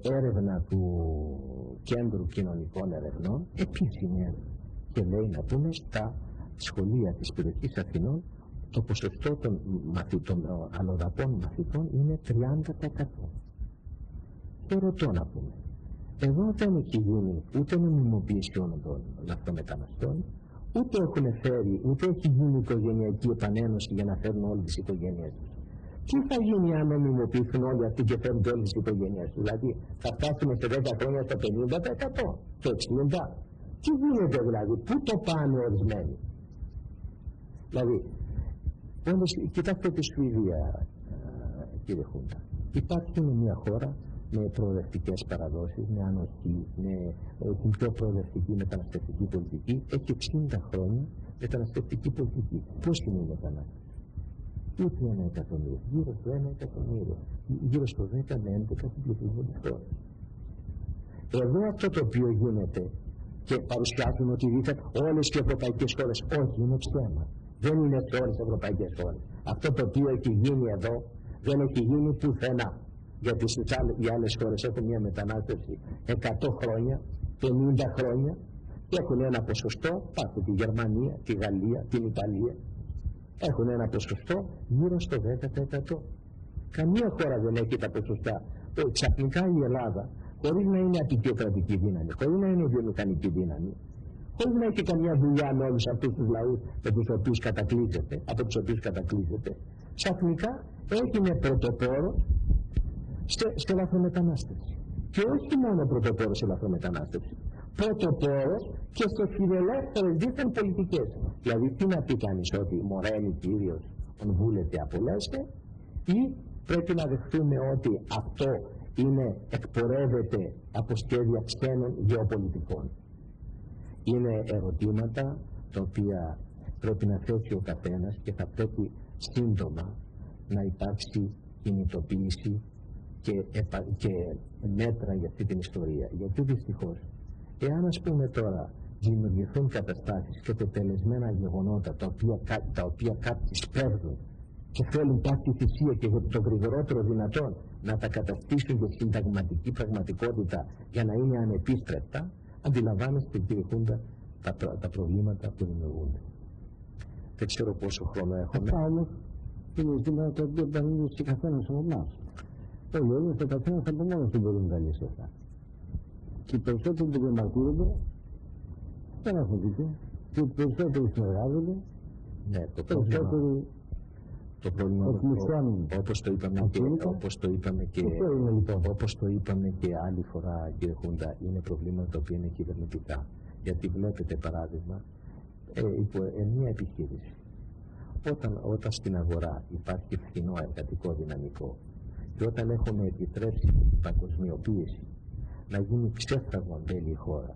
έρευνα του Κέντρου Κοινωνικών Ερευνών, επίσημη έρευνα, και λέει να πούμε στα σχολεία της περιοχής Αθηνών το ποσοστό των αλλοδαπών μαθητών είναι 30%. Και ρωτώ να πούμε, εδώ δεν έχει γίνει ούτε νομιμοποίηση όλων των λαθρομεταναστών, ούτε έχει γίνει οικογενειακή επανένωση για να φέρουν όλες τις οικογένειες τους. Τι θα γίνει αν νομιμοποιηθούν όλοι αυτοί και φέρουν όλες τις οικογένειες τους? Δηλαδή θα φτάσουμε σε 10 χρόνια στο 50%, το 60%. Τι γίνεται δηλαδή, πού το πάνε ορισμένοι? Δηλαδή, κοιτάξτε τη Σουηδία, κύριε Χούντα. Υπάρχει μια χώρα με προοδευτικές παραδόσεις, με ανοχή, με την πιο προοδευτική μεταναστευτική πολιτική. Έχει 60 χρόνια μεταναστευτική πολιτική. Πώς είναι η μετανάστευση? Ούτε 1 εκατομμύριο, γύρω στο 1 εκατομμύριο, γύρω στο 10 με 11 του πληθυσμού της χώρας. Εδώ αυτό το οποίο γίνεται, και παρουσιάζουν ότι δίθεν όλες οι ευρωπαϊκές χώρες, όχι, είναι ψέμα. Δεν είναι σε όλες τις ευρωπαϊκές χώρες. Αυτό το οποίο έχει γίνει εδώ δεν έχει γίνει πουθενά. Γιατί οι άλλες χώρες έχουν μια μετανάστευση 100 χρόνια, 50 χρόνια, και έχουν ένα ποσοστό, πάρτε τη Γερμανία, τη Γαλλία, την Ιταλία, έχουν ένα ποσοστό γύρω στο 10%. Καμία χώρα δεν έχει τα ποσοστά. Ξαφνικά η Ελλάδα, χωρίς να είναι απεικιοκρατική δύναμη, χωρίς να είναι βιομηχανική δύναμη, χωρίς να έχει καμιά δουλειά με όλους αυτούς τους λαούς από τους οποίους κατακλείζεται, ξαφνικά έγινε πρωτοπόρο σε λαθρομετανάστευση. Και όχι μόνο πρωτοπόρο σε λαθρομετανάστευση, πρωτοπόρο και σε φιλελεύθερες δίθεν πολιτικές. Δηλαδή, τι να πει κανείς, ότι μοραίνει κύριος βούλεται απολέστε, ή πρέπει να δεχτούμε ότι αυτό εκπορεύεται από σχέδια ξένων γεωπολιτικών? Είναι ερωτήματα τα οποία πρέπει να θέσει ο καθένας και θα πρέπει σύντομα να υπάρξει κινητοποίηση και μέτρα για αυτή την ιστορία. Γιατί δυστυχώς, εάν ας πούμε τώρα δημιουργηθούν καταστάσεις και τελεσμένα γεγονότα τα οποία κάποιοι σπέβδουν και θέλουν πάση θυσία και το γρηγορότερο δυνατόν να τα καταστήσουν για συνταγματική πραγματικότητα για να είναι ανεπίστρεπτα, αντιλαμβάνεστε, κύριε Χούντα, τα προβλήματα που δημιουργούνται. Δεν ξέρω πόσο χρόνο έχουμε. Αυτά όμως είναι ζητήματα τα οποία παραδείγουν σε καθένας από εμάς. Όλοι όμως ο καθένας από μόνος του μπορούν να λύσει αυτά. Και οι περισσότεροι που διαμαρτύρονται δεν έχουν δίκιο. Και οι περισσότεροι συνεργάζονται. Ναι, το πρόβλημα όπως το είπαμε και άλλη φορά, κύριε Χούντα, είναι προβλήματα τα οποία είναι κυβερνητικά. Γιατί βλέπετε παράδειγμα, μια επιχείρηση, όταν στην αγορά υπάρχει φθηνό εργατικό δυναμικό και όταν έχουμε επιτρέψει την παγκοσμιοποίηση να γίνει ξέφραγο αν θέλει η χώρα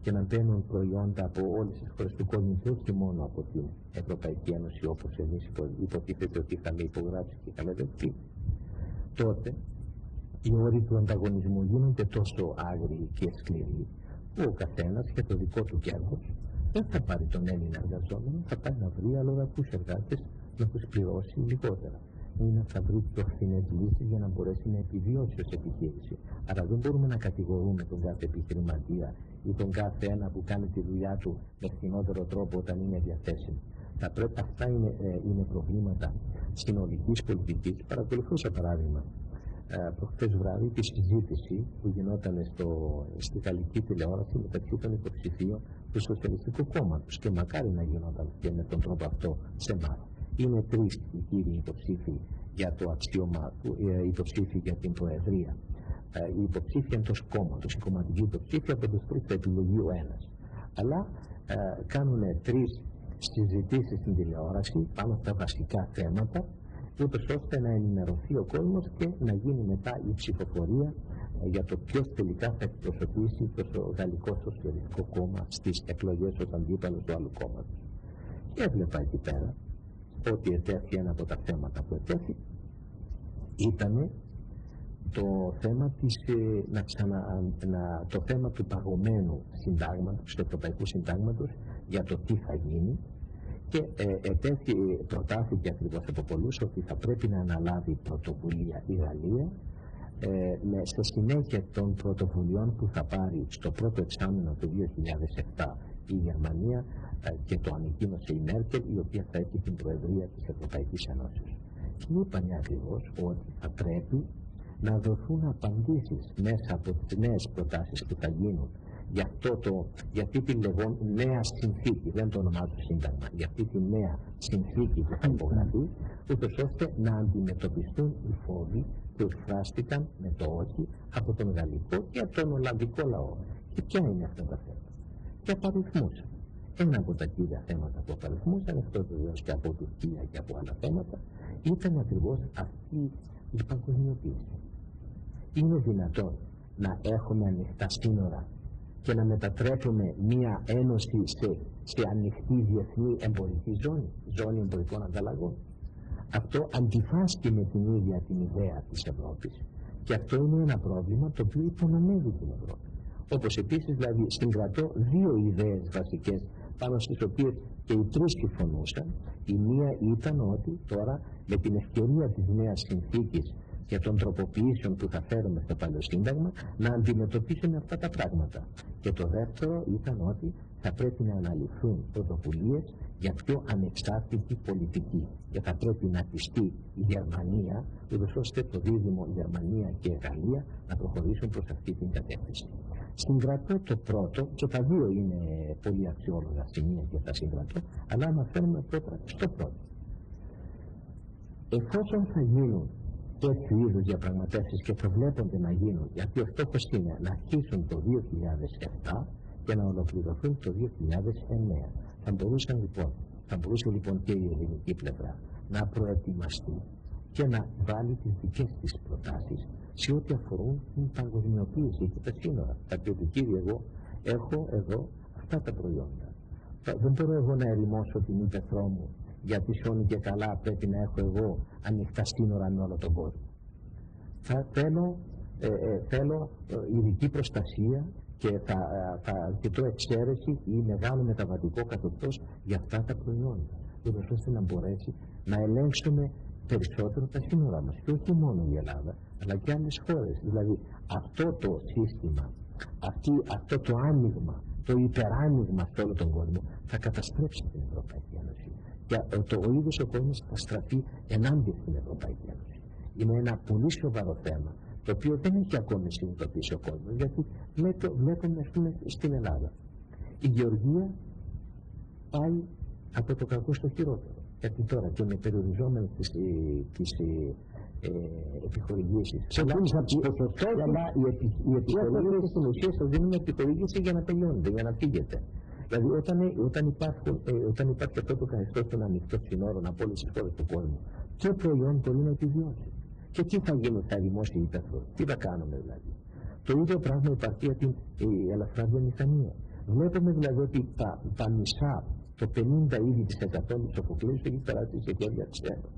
και να μπαίνουν προϊόντα από όλες τις χώρες του κόσμου και όχι μόνο από την Ευρωπαϊκή Ένωση, όπως εμείς υποτίθεται ότι είχαμε υπογράψει και είχαμε δεχτεί, τότε οι όροι του ανταγωνισμού γίνονται τόσο άγριοι και σκληροί που ο καθένας για το δικό του κέρδος δεν θα πάρει τον Έλληνα εργαζόμενο, θα πάει να βρει αλλοδαπούς εργάτες να τους πληρώσει λιγότερα. Είναι να θα βρει πιο φθηνές λύσεις για να μπορέσει να επιβιώσει ως επιχείρηση. Άρα δεν μπορούμε να κατηγορούμε τον κάθε επιχειρηματία ή τον κάθε ένα που κάνει τη δουλειά του με φθηνότερο τρόπο όταν είναι διαθέσιμο. Αυτά είναι προβλήματα συνολικής πολιτικής. Παρακολουθούσα παράδειγμα προχθές βράδυ τη συζήτηση που γινόταν στη γαλλική τηλεόραση μεταξύ των υποψηφίων του Σοσιαλιστικού Κόμματος και μακάρι να γινόταν και με τον τρόπο αυτό σε εμάς. Είναι τρεις οι κύριοι υποψήφοι για το αξίωμα του, υποψήφοι για την Προεδρία. Οι υποψήφοι εντός κόμματος, η κομματική υποψήφια, από τους τρεις θα επιλογεί ο ένας. Αλλά κάνουν τρεις συζητήσεις στην τηλεόραση πάνω στα βασικά θέματα, ούτως ώστε να ενημερωθεί ο κόσμος και να γίνει μετά η ψηφοφορία για το ποιος τελικά θα εκπροσωπήσει το Γαλλικό Σοσιαλιστικό Κόμμα στις εκλογές ως αντίπαλος του άλλου κόμματος. Και έβλεπα εκεί πέρα ότι ετέθη ένα από τα θέματα που ετέθη ήταν το θέμα, το θέμα του παγωμένου συντάγματος, του Ευρωπαϊκού Συντάγματος, για το τι θα γίνει, και προτάθηκε ακριβώς από πολλούς ότι θα πρέπει να αναλάβει πρωτοβουλία η Γαλλία σε συνέχεια των πρωτοβουλειών που θα πάρει στο πρώτο εξάμηνο του 2007 η Γερμανία και το ανακοίνωσε η Μέρκελ, η οποία θα έχει την Προεδρία της Ευρωπαϊκής Ένωσης. Και είπαν ακριβώς ότι θα πρέπει να δοθούν απαντήσεις μέσα από τις νέες προτάσεις που θα γίνουν για αυτή τη νέα συνθήκη, δεν το ονομάζω σύνταγμα, για αυτή τη νέα συνθήκη που θα υπογραφεί, ούτως ώστε να αντιμετωπιστούν οι φόβοι που εκφράστηκαν με το όχι από τον γαλλικό και από τον ολλανδικό λαό. Και ποια είναι αυτά τα θέματα? Και απαριθμούσαν. Ένα από τα κύρια θέματα που απαριθμούσαν, αυτό βεβαίως και από Τουρκία και από άλλα θέματα, ήταν ακριβώς αυτή η παγκοσμιοποίηση. Είναι δυνατόν να έχουμε ανοιχτά σύνορα και να μετατρέπουμε μία ένωση σε ανοιχτή διεθνή εμπορική ζώνη εμπορικών ανταλλαγών? Αυτό αντιφάσκει με την ίδια την ιδέα της Ευρώπης και αυτό είναι ένα πρόβλημα το οποίο υπονομεύει την Ευρώπη. Όπως επίσης, δηλαδή, συγκρατώ δύο ιδέες βασικές πάνω στις οποίες και οι τρεις συμφωνούσαν. Η μία ήταν ότι τώρα με την ευκαιρία της νέας συνθήκης και των τροποποιήσεων που θα φέρουμε στο παλιό σύνταγμα να αντιμετωπίσουμε αυτά τα πράγματα. Και το δεύτερο ήταν ότι θα πρέπει να αναλυθούν πρωτοβουλίες για πιο ανεξάρτητη πολιτική και θα πρέπει να πιστεί η Γερμανία, ούτως ώστε το δίδυμο Γερμανία και Γαλλία να προχωρήσουν προς αυτή την κατεύθυνση. Συγκρατώ το πρώτο, και τα δύο είναι πολύ αξιόλογα σημεία και τα συγκρατώ, αλλά αναφέρουμε πρώτα στο πρώτο. Εφόσον θα γίνουν τέτοιου είδους διαπραγματεύσεις και προβλέπονται να γίνουν, γιατί ο στόχος είναι να αρχίσουν το 2007 και να ολοκληρωθούν το 2009. Θα μπορούσε λοιπόν και η ελληνική πλευρά να προετοιμαστεί και να βάλει τις δικές της προτάσεις σε ό,τι αφορούν την παγκοσμιοποίηση και τα σύνορα. Θα πει ότι, κύριε, εγώ έχω εδώ αυτά τα προϊόντα. Δεν μπορώ εγώ να ερημώσω την ύπεθρό μου, γιατί σώνει και καλά πρέπει να έχω εγώ ανοιχτά σύνορα με όλο τον κόσμο. Θέλω ειδική προστασία και το εξαίρεση ή μεγάλο μεταβατικό καθεστώς για αυτά τα προϊόντα, ώστε να μπορέσει να ελέγξουμε περισσότερο τα σύνορα μας, και όχι μόνο η Ελλάδα αλλά και άλλες χώρες. Δηλαδή αυτό το σύστημα, αυτό το άνοιγμα, το υπεράνοιγμα σε όλο τον κόσμο θα καταστρέψει την Ευρωπαϊκή Ένωση, και ο ίδιος ο κόσμος θα στραφεί ενάντια στην Ευρωπαϊκή Ένωση. Είναι ένα πολύ σοβαρό θέμα, το οποίο δεν έχει ακόμη συνειδητοποιήσει ο κόσμος, γιατί βλέπουμε, ας πούμε, στην Ελλάδα η γεωργία πάει από το κακό στο χειρότερο, γιατί τώρα και με περιοριζόμενες τις επιχορηγήσεις, αλλά οι επιχορηγήσεις στην ουσία σας δίνουν επιχορηγήσεις για να τελειώνετε, για να φύγετε. Δηλαδή όταν υπάρχει αυτό το καθεστώς των ανοιχτών συνόρων από όλες τις χώρες του κόσμου, και ο προϊόν μπορεί να επιβιώσει. Και τι θα γίνει στα δημόσια ύπεθρο, τι θα κάνουμε δηλαδή. Το ίδιο πράγμα υπάρχει για την ελαφρά βιομηχανία. Βλέπουμε δηλαδή ότι τα μισά, το 50 ήδη της 100 της αποκλείσεως έχει περάσει σε χέρια ξένων.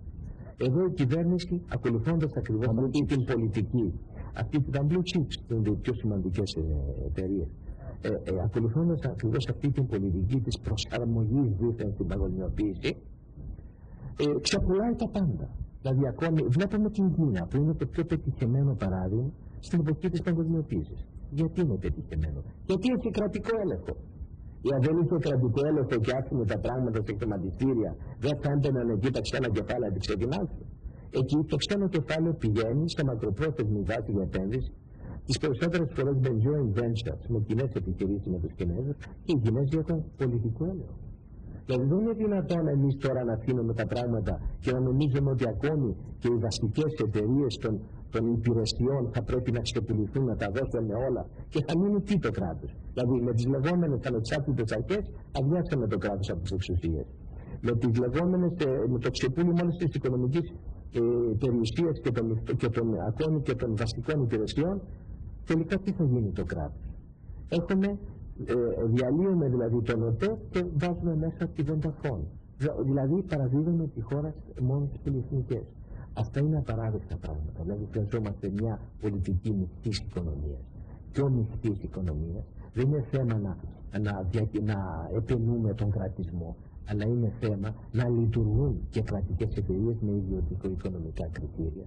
Εδώ η κυβέρνηση, ακολουθώντας ακριβώς αυτή την πολιτική, τα blue chips, που είναι οι πιο σημαντικές εταιρείες, ακολουθώντας ακριβώς αυτή την πολιτική της προσαρμογής δίθεν στην παγκοσμιοποίηση, ξεπουλάει τα πάντα. Δηλαδή ακόμη βλέπουμε την Κίνα, που είναι το πιο πετυχημένο παράδειγμα στην εποχή της παγκοσμιοποίησης. Γιατί είναι πετυχημένο? Γιατί έχει κρατικό έλεγχο. Αν δεν είχε κρατικό έλεγχο και άφηνε τα πράγματα σε χρηματιστήρια, δεν θα έμπαιναν εκεί τα ξένα κεφάλαια της ξεκινάσεως. Εκεί το ξένο κεφάλαιο πηγαίνει σε μακροπρόθεσμη βάση για επένδυση, τις περισσότερες φορές με joint ventures, με κοινές επιχειρήσεις με τους Κινέζους, και οι Κινέζοι έχουν πολιτικό έλεγχο. Δηλαδή δεν είναι δυνατόν εμείς τώρα να αφήνουμε τα πράγματα και να νομίζουμε ότι ακόμη και οι βασικές εταιρείες των υπηρεσιών θα πρέπει να ξεπουληθούν, να τα δώσουμε όλα, και θα μείνει τι το κράτος. Δηλαδή με τις λεγόμενες ανεξάρτητες αρχές αδειάσαμε το κράτος από τις εξουσίες. Με το ξεπούλημα όλες τις οικονομικές περιουσίες ακόμη και των βασικών υπηρεσιών, τελικά τι θα γίνει το κράτος? Διαλύουμε δηλαδή τον ΟΤΕ και βάζουμε μέσα τη Vodafone. Δηλαδή παραδίδουμε τη χώρα μόνο στις πολυεθνικές. Αυτά είναι απαράδεκτα πράγματα. Δηλαδή χρειαζόμαστε μια πολιτική μεικτής οικονομίας. Πιο μεικτής οικονομίας. Δεν είναι θέμα να επενούμε τον κρατισμό, αλλά είναι θέμα να λειτουργούν και κρατικές εταιρείες με ιδιωτικο-οικονομικά κριτήρια,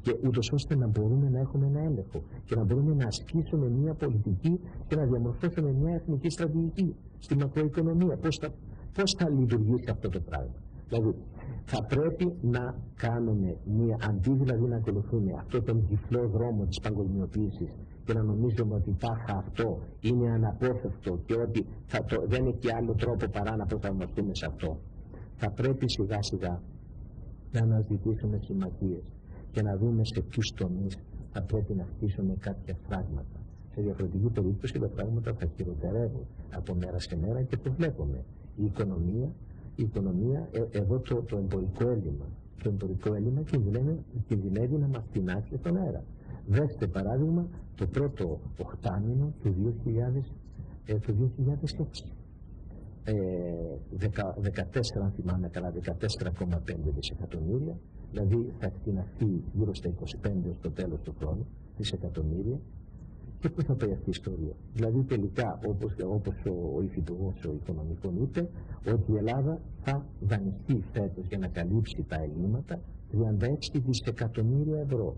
και ούτως ώστε να μπορούμε να έχουμε ένα έλεγχο και να μπορούμε να ασκήσουμε μια πολιτική και να διαμορφώσουμε μια εθνική στρατηγική στη μακροοικονομία. Πώς θα λειτουργήσει αυτό το πράγμα? Δηλαδή θα πρέπει να κάνουμε αντί δηλαδή να ακολουθούμε αυτόν τον τυφλό δρόμο της παγκοσμιοποίησης και να νομίζουμε ότι τάχα αυτό είναι αναπόφευκτο και ότι δεν έχει άλλο τρόπο παρά να προσαρμοστούμε σε αυτό, θα πρέπει σιγά σιγά να αναζητήσουμε συμμαχίες και να δούμε σε ποιους τομείς θα πρέπει να χτίσουμε κάποια φράγματα. Σε διαφορετική περίπτωση τα πράγματα θα χειροτερεύουν από μέρα σε μέρα, και το βλέπουμε. Η οικονομία εδώ το εμπορικό έλλειμμα. Το εμπορικό έλλειμμα κινδυνεύει να μας τεινάξει στον αέρα. Δέστε παράδειγμα το πρώτο οχτάμηνο του 2006. 14, αν θυμάμαι καλά, 14,5 δισεκατομμύρια, δηλαδή θα εκτιναχθεί γύρω στα 25 ως το τέλος του χρόνου δισεκατομμύρια. Και πού θα πάει αυτή η ιστορία? Δηλαδή τελικά, όπως ο υφυπουργός ο Οικονομικών είπε, ότι η Ελλάδα θα δανειστεί φέτος για να καλύψει τα ελλείμματα 36 δισεκατομμύρια ευρώ.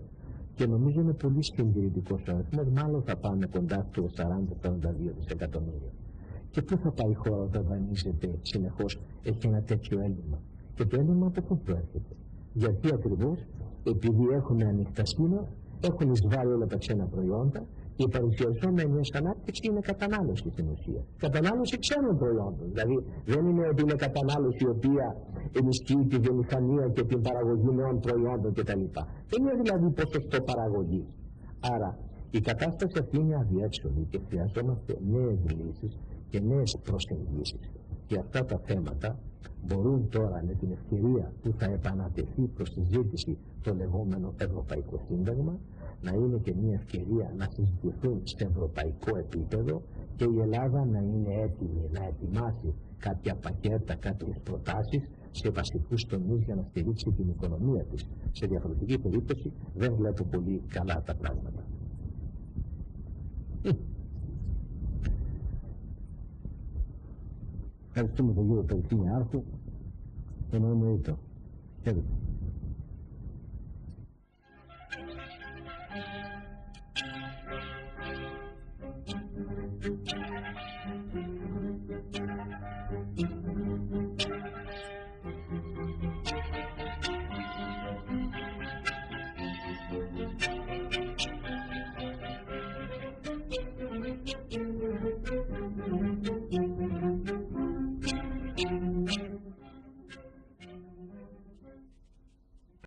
Και νομίζω είναι πολύ συντηρητικός ο αριθμός, μάλλον θα πάμε κοντά στο 40-42 δισεκατομμύρια. Και πού θα πάει η χώρα όταν δανείζεται συνεχώς, έχει ένα τέτοιο έλλειμμα? Και το έλλειμμα από πού προέρχεται? Γιατί ακριβώς επειδή έχουν ανοιχτά σύνορα, έχουν εισβάλει όλα τα ξένα προϊόντα, και η παρουσιαζόμενη ως ανάπτυξη είναι κατανάλωση στην ουσία. Κατανάλωση ξένων προϊόντων. Δηλαδή δεν είναι ότι είναι κατανάλωση η οποία ενισχύει τη βιομηχανία και την παραγωγή νέων προϊόντων κτλ. Δεν είναι δηλαδή ποσοστό παραγωγής. Άρα η κατάσταση αυτή είναι αδιέξοδη και χρειαζόμαστε νέες λύσεις και νέες προσεγγίσεις. Και αυτά τα θέματα μπορούν τώρα με την ευκαιρία που θα επανατεθεί προς συζήτηση το λεγόμενο Ευρωπαϊκό Σύνταγμα να είναι και μια ευκαιρία να συζητηθούν σε ευρωπαϊκό επίπεδο και η Ελλάδα να είναι έτοιμη να ετοιμάσει κάποια πακέτα, κάποιες προτάσεις σε βασικούς τομείς για να στηρίξει την οικονομία της. Σε διαφορετική περίπτωση δεν βλέπω πολύ καλά τα πράγματα. Ευχαριστούμε τον κύριο Περικλη Νεαρχου, τον εννοείται. Χαίρετε.